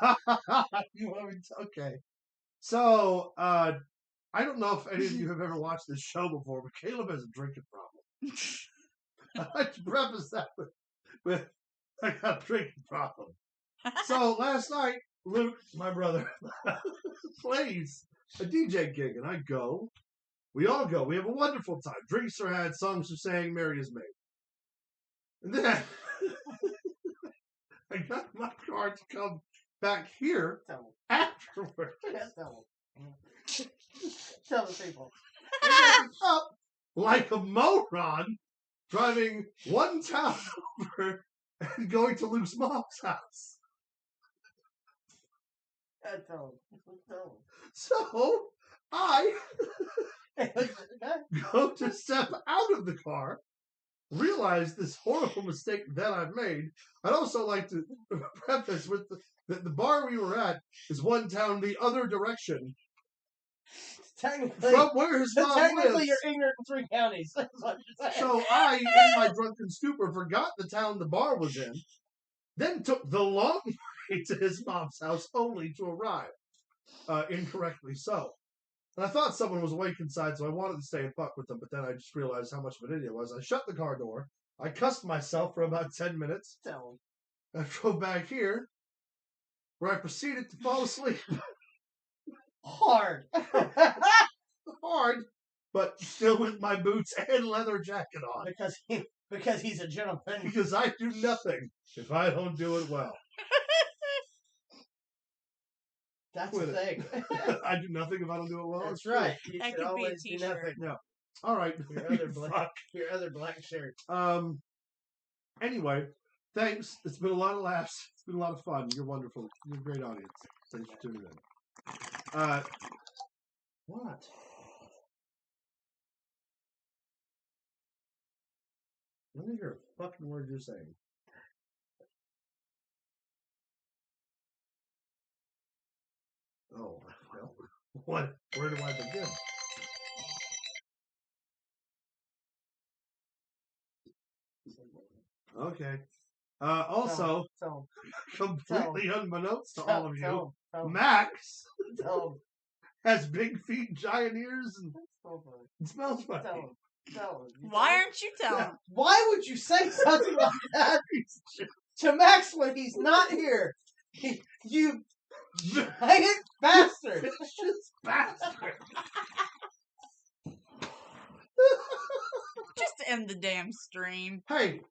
you want me to, okay. So, I don't know if any of you have ever watched this show before, but Caleb has a drinking problem. I like to preface that with I got a drinking problem. So last night, Luke, my brother, plays a DJ gig, and I go. We all go. We have a wonderful time. Drinks are had, songs are sang, merry is made. And then I got in my car to come back here Tell him. afterwards. Tell him. Tell the people. Up like a moron, driving one town over and going to Luke's mom's house. Tell him. Tell So I him. go to step out of the car, realize this horrible mistake that I've made. I'd also like to preface with that the bar we were at is one town the other direction. Technically, From where his mom technically lives. you're ignorant in 3 counties. That's what you're saying. So I, in my drunken stupor, forgot the town the bar was in, then took the long way to his mom's house only to arrive. Incorrectly so. And I thought someone was awake inside, so I wanted to stay and fuck with them, but then I just realized how much of an idiot I was. I shut the car door. I cussed myself for about 10 minutes. Tell I drove back here, where I proceeded to fall asleep. him. Hard. Hard, but still with my boots and leather jacket on. because he's a gentleman. Because I do nothing if I don't do it well. That's Quit the it. thing. I do nothing if I don't do it well. That's It's true. right. You That should could be a always do t-shirt. nothing. Yeah. All right. Your other black, Fuck. your other black shirt. Anyway, thanks. It's been a lot of laughs. It's been a lot of fun. You're wonderful. You're a great audience. Thanks for tuning in. What? Let me hear a fucking word you're saying. Oh, well, what? Where do I begin? Okay. Also, Tell completely unbeknownst to him. all of you, Tell him. Max Tell has big feet, giant ears, and him. it smells funny. Tell him. Tell him. Why aren't you telling? Why would you say something like that to Max when he's not here? You giant bastard! Vicious bastard. Just end the damn stream. Hey,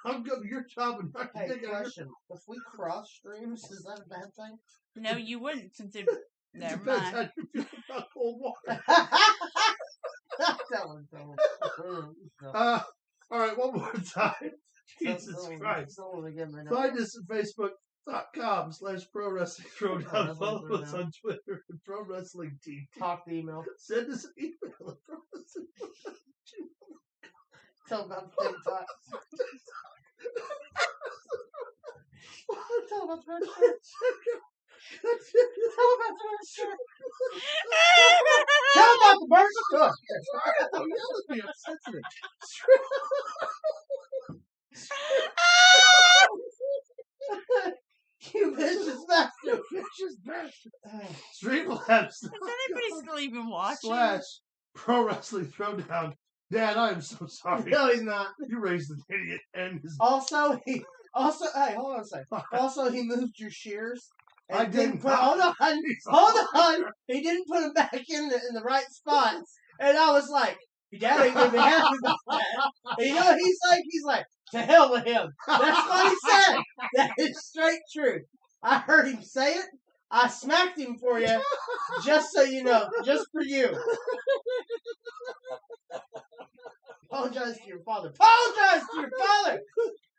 I'm good. Your job and not Hey, taking question. If we cross streams, is that a bad thing? No, you wouldn't, since it. Never Depends mind. how you feel about cold water. Tell him. All right, one more time. Jesus Christ. Find us at Facebook.com/ProWrestlingThrowdown. Follow us on Twitter at Pro Wrestling TV. Talk the email. Send us an email at Tell him about the TikTok. Tell him about the red shirt. Tell him about the red shirt. Tell him about the bird shirt. Don't yell at me, I'm sensitive. You vicious bastard. Vicious bastard. Streamlabs. Is anybody still even watching? /Pro Wrestling Throwdown. Dad, I am so sorry. No, he's not. You raised an idiot and his. Hey, hold on a second. Also, he moved your shears. And I didn't. Hold on. He didn't put them back in the right spots. And I was like, your dad ain't gonna be happy about that. And you know what he's like, to hell with him. That's what he said. That is straight truth. I heard him say it. I smacked him for you, just so you know, just for you. Apologize to your father. Apologize to your father.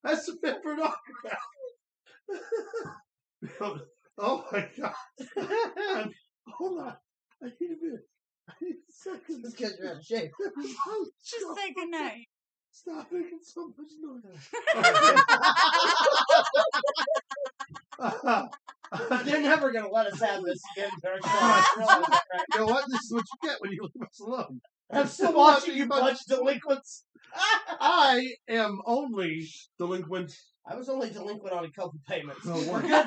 That's a bit for an autograph. Oh my God. Hold on. I need a minute. I need a second. It's because you're out of shape. Just say goodnight. Stop making so much noise. They're never going to let us have this again. You know what? This is what you get when you leave us alone. I'm still watching you bunch of delinquents. I am only delinquent. I was only delinquent on a couple payments. Oh, We're what? good.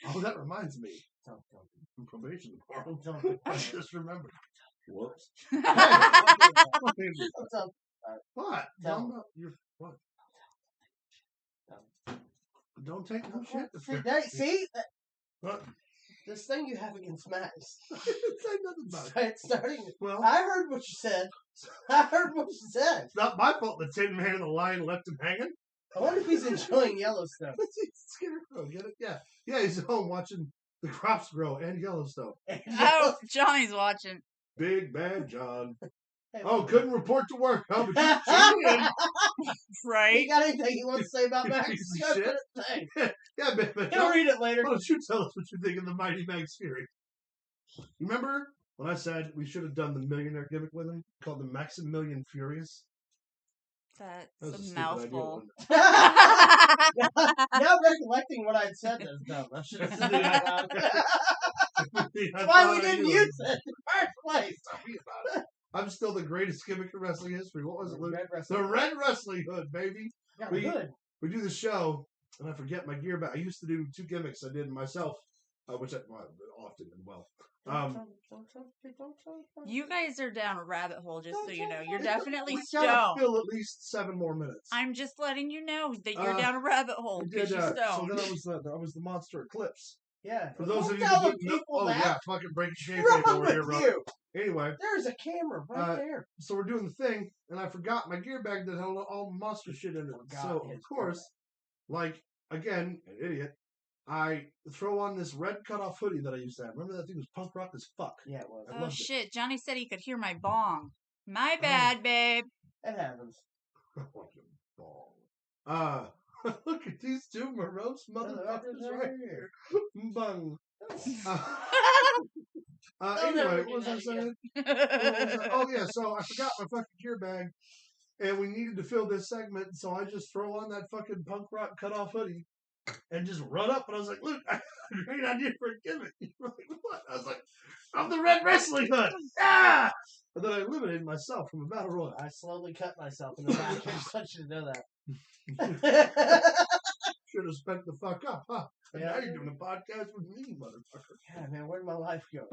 Oh, that reminds me. I'm probation tomorrow. I just remembered. Whoops. Hey. What's up? What? Tell No, you're what? Don't take no shit. See? What? This thing you have against Max. Say nothing about it. It's starting. Well, I heard what you said. It's not my fault the Tin Man and the Lion left him hanging. I wonder if he's enjoying Yellowstone. Scarecrow, get it? Yeah. Yeah, he's at home watching the crops grow and Yellowstone. Oh, Johnny's watching. Big Bad John. Hey, Oh, couldn't report to work, huh? But you in. Right? You got anything you want to say about Max? Piece of Go shit. put it thing. Yeah, man. He'll read it later. Why don't you tell us what you think of the Mighty Max Fury? You remember when I said we should have done the millionaire gimmick with him? Called the Maximilian Furious? That's That was a stupid mouthful. Now recollecting what I'd said is dumb. I should have said it out loud. That's why we didn't use it in the first place. I'm still the greatest gimmick in wrestling history. What was it, Luke? Red wrestling. The Red Wrestling Hood, baby. Yeah, We- good. We do the show, and I forget my gear back. I used to do 2 gimmicks I did myself, which I often and well. You guys are down a rabbit hole, just so you know. You're definitely We gotta stoned. fill at least 7 more minutes. I'm just letting you know that you're Uh, down a rabbit hole We because did, you're so stoned. then I was the Monster Eclipse. Yeah. For those of you tell who the didn't know, people oh that. yeah, fucking breaking shame What's over wrong here, with bro. you? Anyway, There's a camera right there. so we're doing the thing, and I forgot my gear bag that held all monster shit in it. Forgot So his of course, like again, an idiot, I throw on this red cutoff hoodie that I used to have. Remember that thing was punk rock as fuck. Yeah, it was. I Oh loved it. shit! Johnny said he could hear my bong. My bad, babe. It happens. Look at these 2 morose motherfuckers right here. Bung. Anyway, what was I saying? Oh yeah, so I forgot my fucking gear bag, and we needed to fill this segment, so I just throw on that fucking punk rock cutoff hoodie and just run up, and I was like, "Look, I have a great idea for a gimmick." You were like, "What?" I was like, "I'm the Red Wrestling Hood!" Ah! And then I eliminated myself from a battle royal. I slowly cut myself in the back. I just want you to know that. Should have spent the fuck up, huh? And Yeah. now you're doing a podcast with me, motherfucker. Yeah, man, where'd my life go?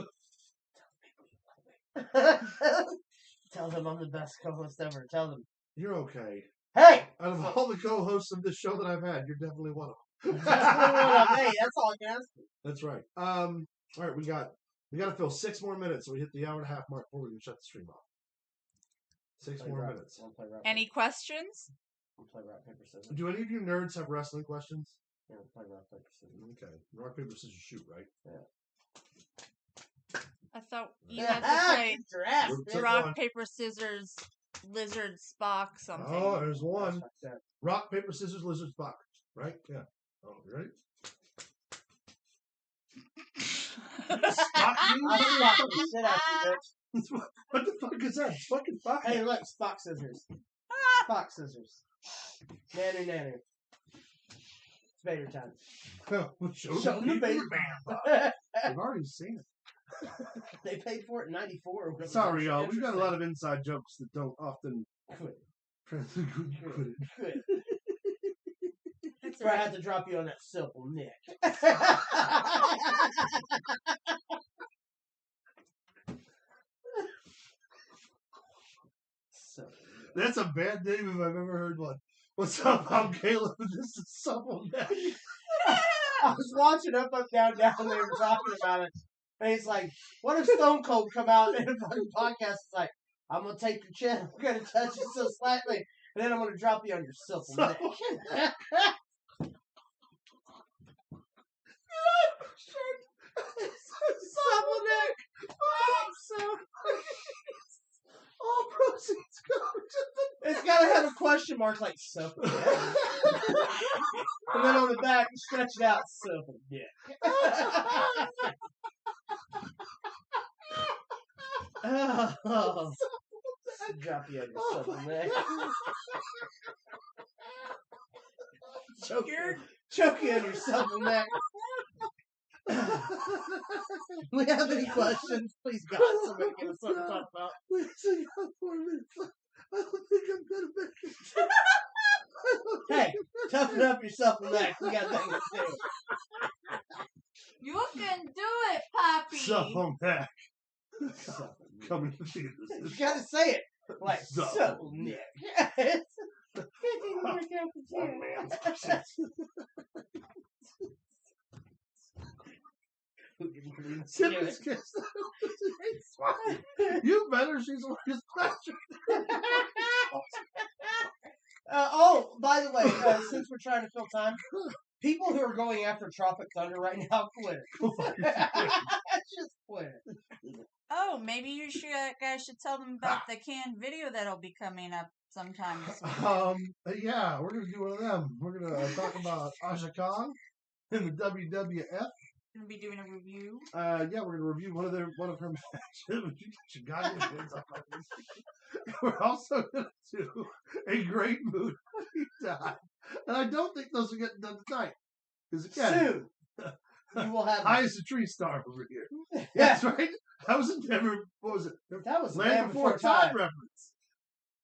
Tell them I'm the best co-host ever. Tell them. You're okay. Hey! Out of all the co-hosts of this show that I've had, you're definitely one of them. Hey, that's all I can ask for. That's right. All right, we got to fill 6 more minutes, so we hit the hour and a half mark before we can shut the stream off. 6 more minutes. Any questions? We'll play rock, paper, scissors. Do any of you nerds have wrestling questions? Yeah, we'll play rock, paper, scissors. Okay. Rock, paper, scissors, shoot, right? Yeah. I thought you had to play rock, paper, scissors, lizard, Spock, something. Oh, there's one. Rock, paper, scissors, lizard, Spock. Right? Yeah. Oh, you ready? Spock, what the fuck is that? It's fucking Spock. Hey, look, Spock scissors. Spock scissors. Nanu, nanu. It's Vader time. Show them the Vader band. I've already seen it. They paid for it in '94. Sorry, y'all. We've got a lot of inside jokes that don't often quit. Quit. That's where I had to drop you on that simple nick. So, that's a bad name if I've ever heard one. What's up? I'm Caleb, and this is Supple Neck. I was watching Up, Down, Down. They were talking about it. And he's like, what if Stone Cold come out in a fucking podcast? It's like, I'm going to take your chin. I'm going to touch it so slightly. And then I'm going to drop you on your supple neck. Supple neck. Oh, so all proceeds go to the... It's got to have a question mark like supple neck. And then on the back, you stretch it out. Supple neck. Oh. Drop you on your supple neck. Choke you on your supple neck. We have any questions? Please, God, somebody give us something to talk about. We actually got 4 minutes left. I don't think I'm going to make it. Hey, toughen up your supple neck. We got things to do. You can do it, Poppy. Supple neck. Coming to theaters. You gotta say it like supple neck. You better. She's one of his pleasure. Oh, by the way, since we're trying to fill time, people who are going after Tropic Thunder right now, quit it. Just quit it. Oh, maybe you guys should tell them about the canned video that'll be coming up sometime this week. Yeah, we're gonna do one of them. We're gonna talk about Aja Kong in the WWF. Gonna be doing a review. Yeah, we're gonna review one of her matches. We're also gonna do a great mood time, and I don't think those are getting done tonight. Because again, soon you will have high as a tree star over here. Yeah, that's right. That was never. What was it? That was Land Before Time reference.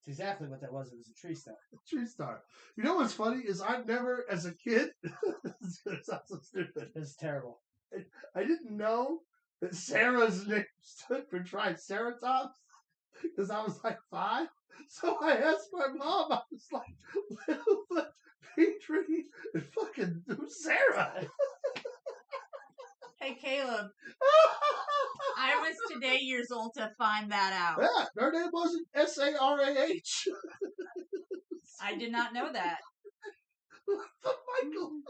It's exactly what that was. It was a tree star. Tree star. You know what's funny is I've never, as a kid, this sounds so stupid. It's terrible. I didn't know that Sarah's name stood for Triceratops because I was like 5. So I asked my mom. I was like, Littlefoot, Petrie, and fucking Sarah. Hey, Caleb. I was today years old to find that out. Yeah, her name wasn't Sarah. I did not know that. Michael.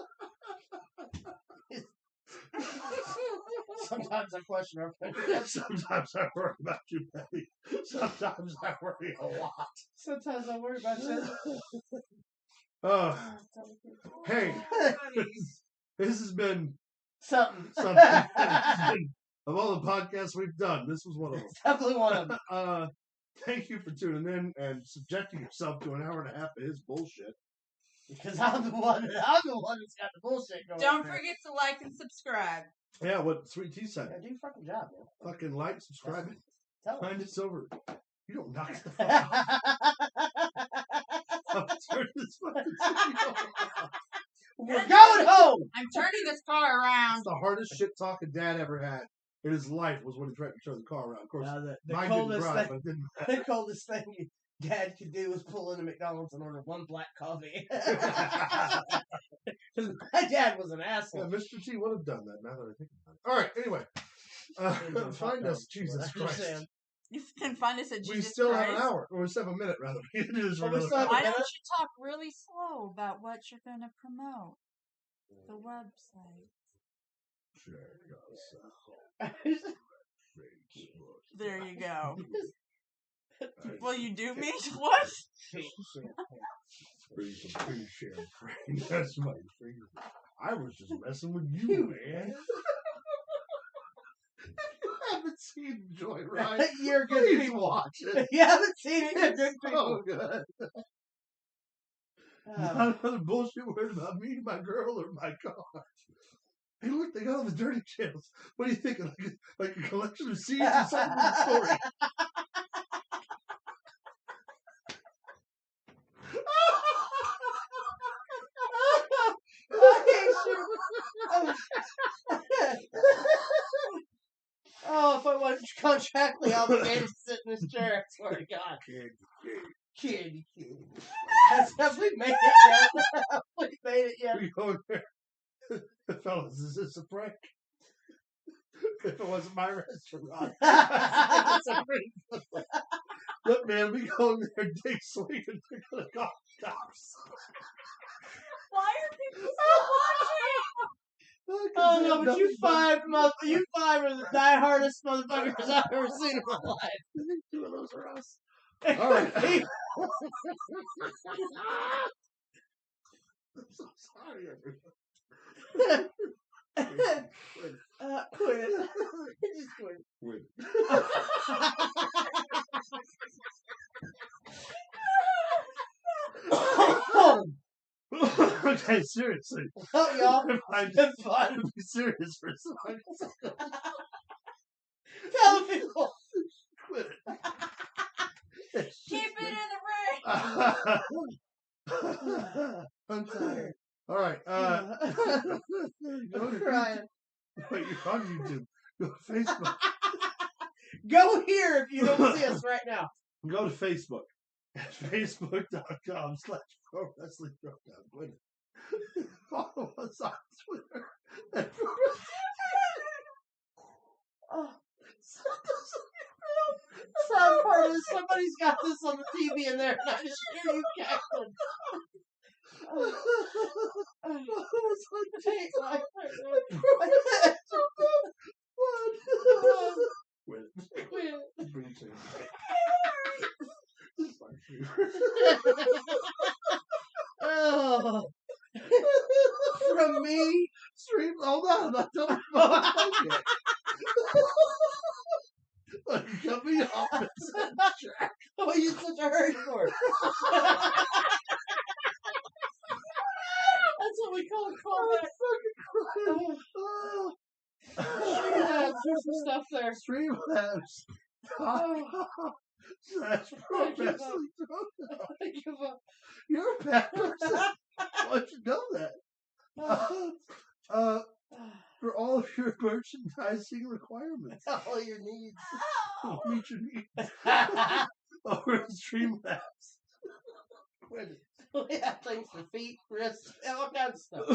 Sometimes I question our friendship. Sometimes I worry about you, baby. Sometimes I worry a lot. Sometimes I worry about you. Hey, this has been something. Of all the podcasts we've done, this was one of them. It's definitely one of them. Thank you for tuning in and subjecting yourself to an hour and a half of his bullshit. Because I'm the one that's got the bullshit going on. Don't forget to like and subscribe. Yeah, what Sweet Tea said. Yeah, do your fucking job, man. Fucking like, subscribe it. Find us over. You don't knock the fuck out. Turn this fucking studio off. We're going home. I'm turning this car around. That's the hardest shit talking Dad ever had in his life was when he tried to turn the car around. Of course, The mine coldest didn't drive, thing. but it didn't The coldest thing Dad could do was pull into McDonald's and order one black coffee. Because my dad was an asshole. Yeah, Mr. T would have done that now that I think about it. All right, anyway. Find us, Jesus Christ. You can find us at Jesus We still Christ. have an hour, or we still have a minute, rather. We can do this for Well, we another still have hour. Why don't you talk really slow about what you're going to promote? The website. There you go. Will you do me? What? That's my favorite. I was just messing with you, man. You haven't seen Joyride. You're good Please people. watch it. You haven't seen it. You're It's good so people. good. Not another bullshit word about me, my girl, or my car. Hey, look, they got all the dirty channels. What are you thinking? Like a collection of seeds or something with a story? Oh, if I wasn't contractually obligated to sit in this chair, I swear to God. Candy. Have we made it yet? Have we made it yet? We go there. Fellas, is this a prank? If it wasn't my restaurant. It's a prank. Look, man, we go in there, dig swing, and they're going to golf tops. Why are people still watching? Oh no, but you five are the die-hardest motherfuckers I've ever seen in my life. I think 2 of those are us. All right. I'm so sorry, everyone. Quit it. Just quit it. Wait. Okay, seriously. Oh, y'all. I'm It's fun. be serious for a second. Tell the people. Quit it. Keep it in the ring. I'm tired. All right. I'm crying. Wait, you're on YouTube. Go to Facebook. Go here if you don't see us right now. Go to Facebook. At facebook.com/pro-wrestling-throwdown. Quit it. Follow us on Twitter. At Oh. The sad part is somebody's got this on the TV in there and I just hear you cackling. Oh. From me? Stream. Hold on, I'm not done with yet. Like, cut me off. What are you in such a hurry for? That's what we call a callback. There's some stuff there. Streamlabs. /pro-wrestling throwdown. I give up. You're a bad person. Why don't you know that? For all of your merchandising requirements. All your needs. Meet your needs. Over at Streamlabs. Quit it. We have things for feet, wrists, all kinds of stuff.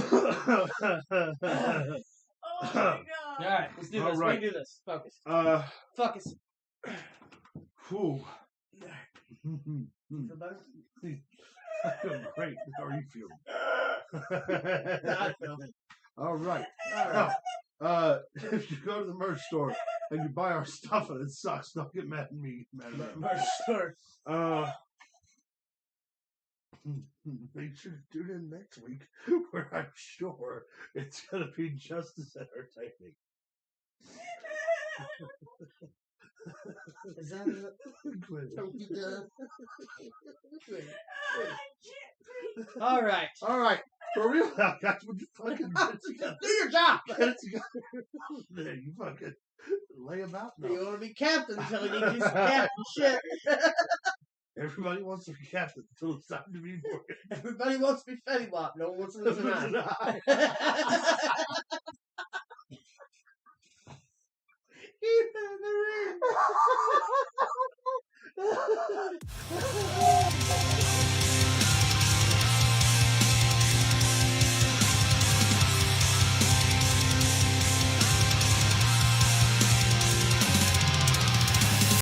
Oh my god. Alright, let's do this. All right. We can do this. Focus. Focus. Whew. Feel better? I feel great. How are you feeling? I feel it. All right. Alright. Now, if you go to the merch store and you buy our stuff and it sucks, don't get mad at me. Merch store. Make sure to tune in next week where I'm sure it's going to be just as entertaining. Is that it? Quit it. Are we done? All right. All right. For real now, guys, would you fucking get it together? Do your job. Get it together. There, you fucking lay him out now. You want to be captain until you need to do some captain shit. Everybody wants to be captain until it's time to be born. Everybody wants to be Fetty Wap. No one wants to listen to that. Keep in the ring.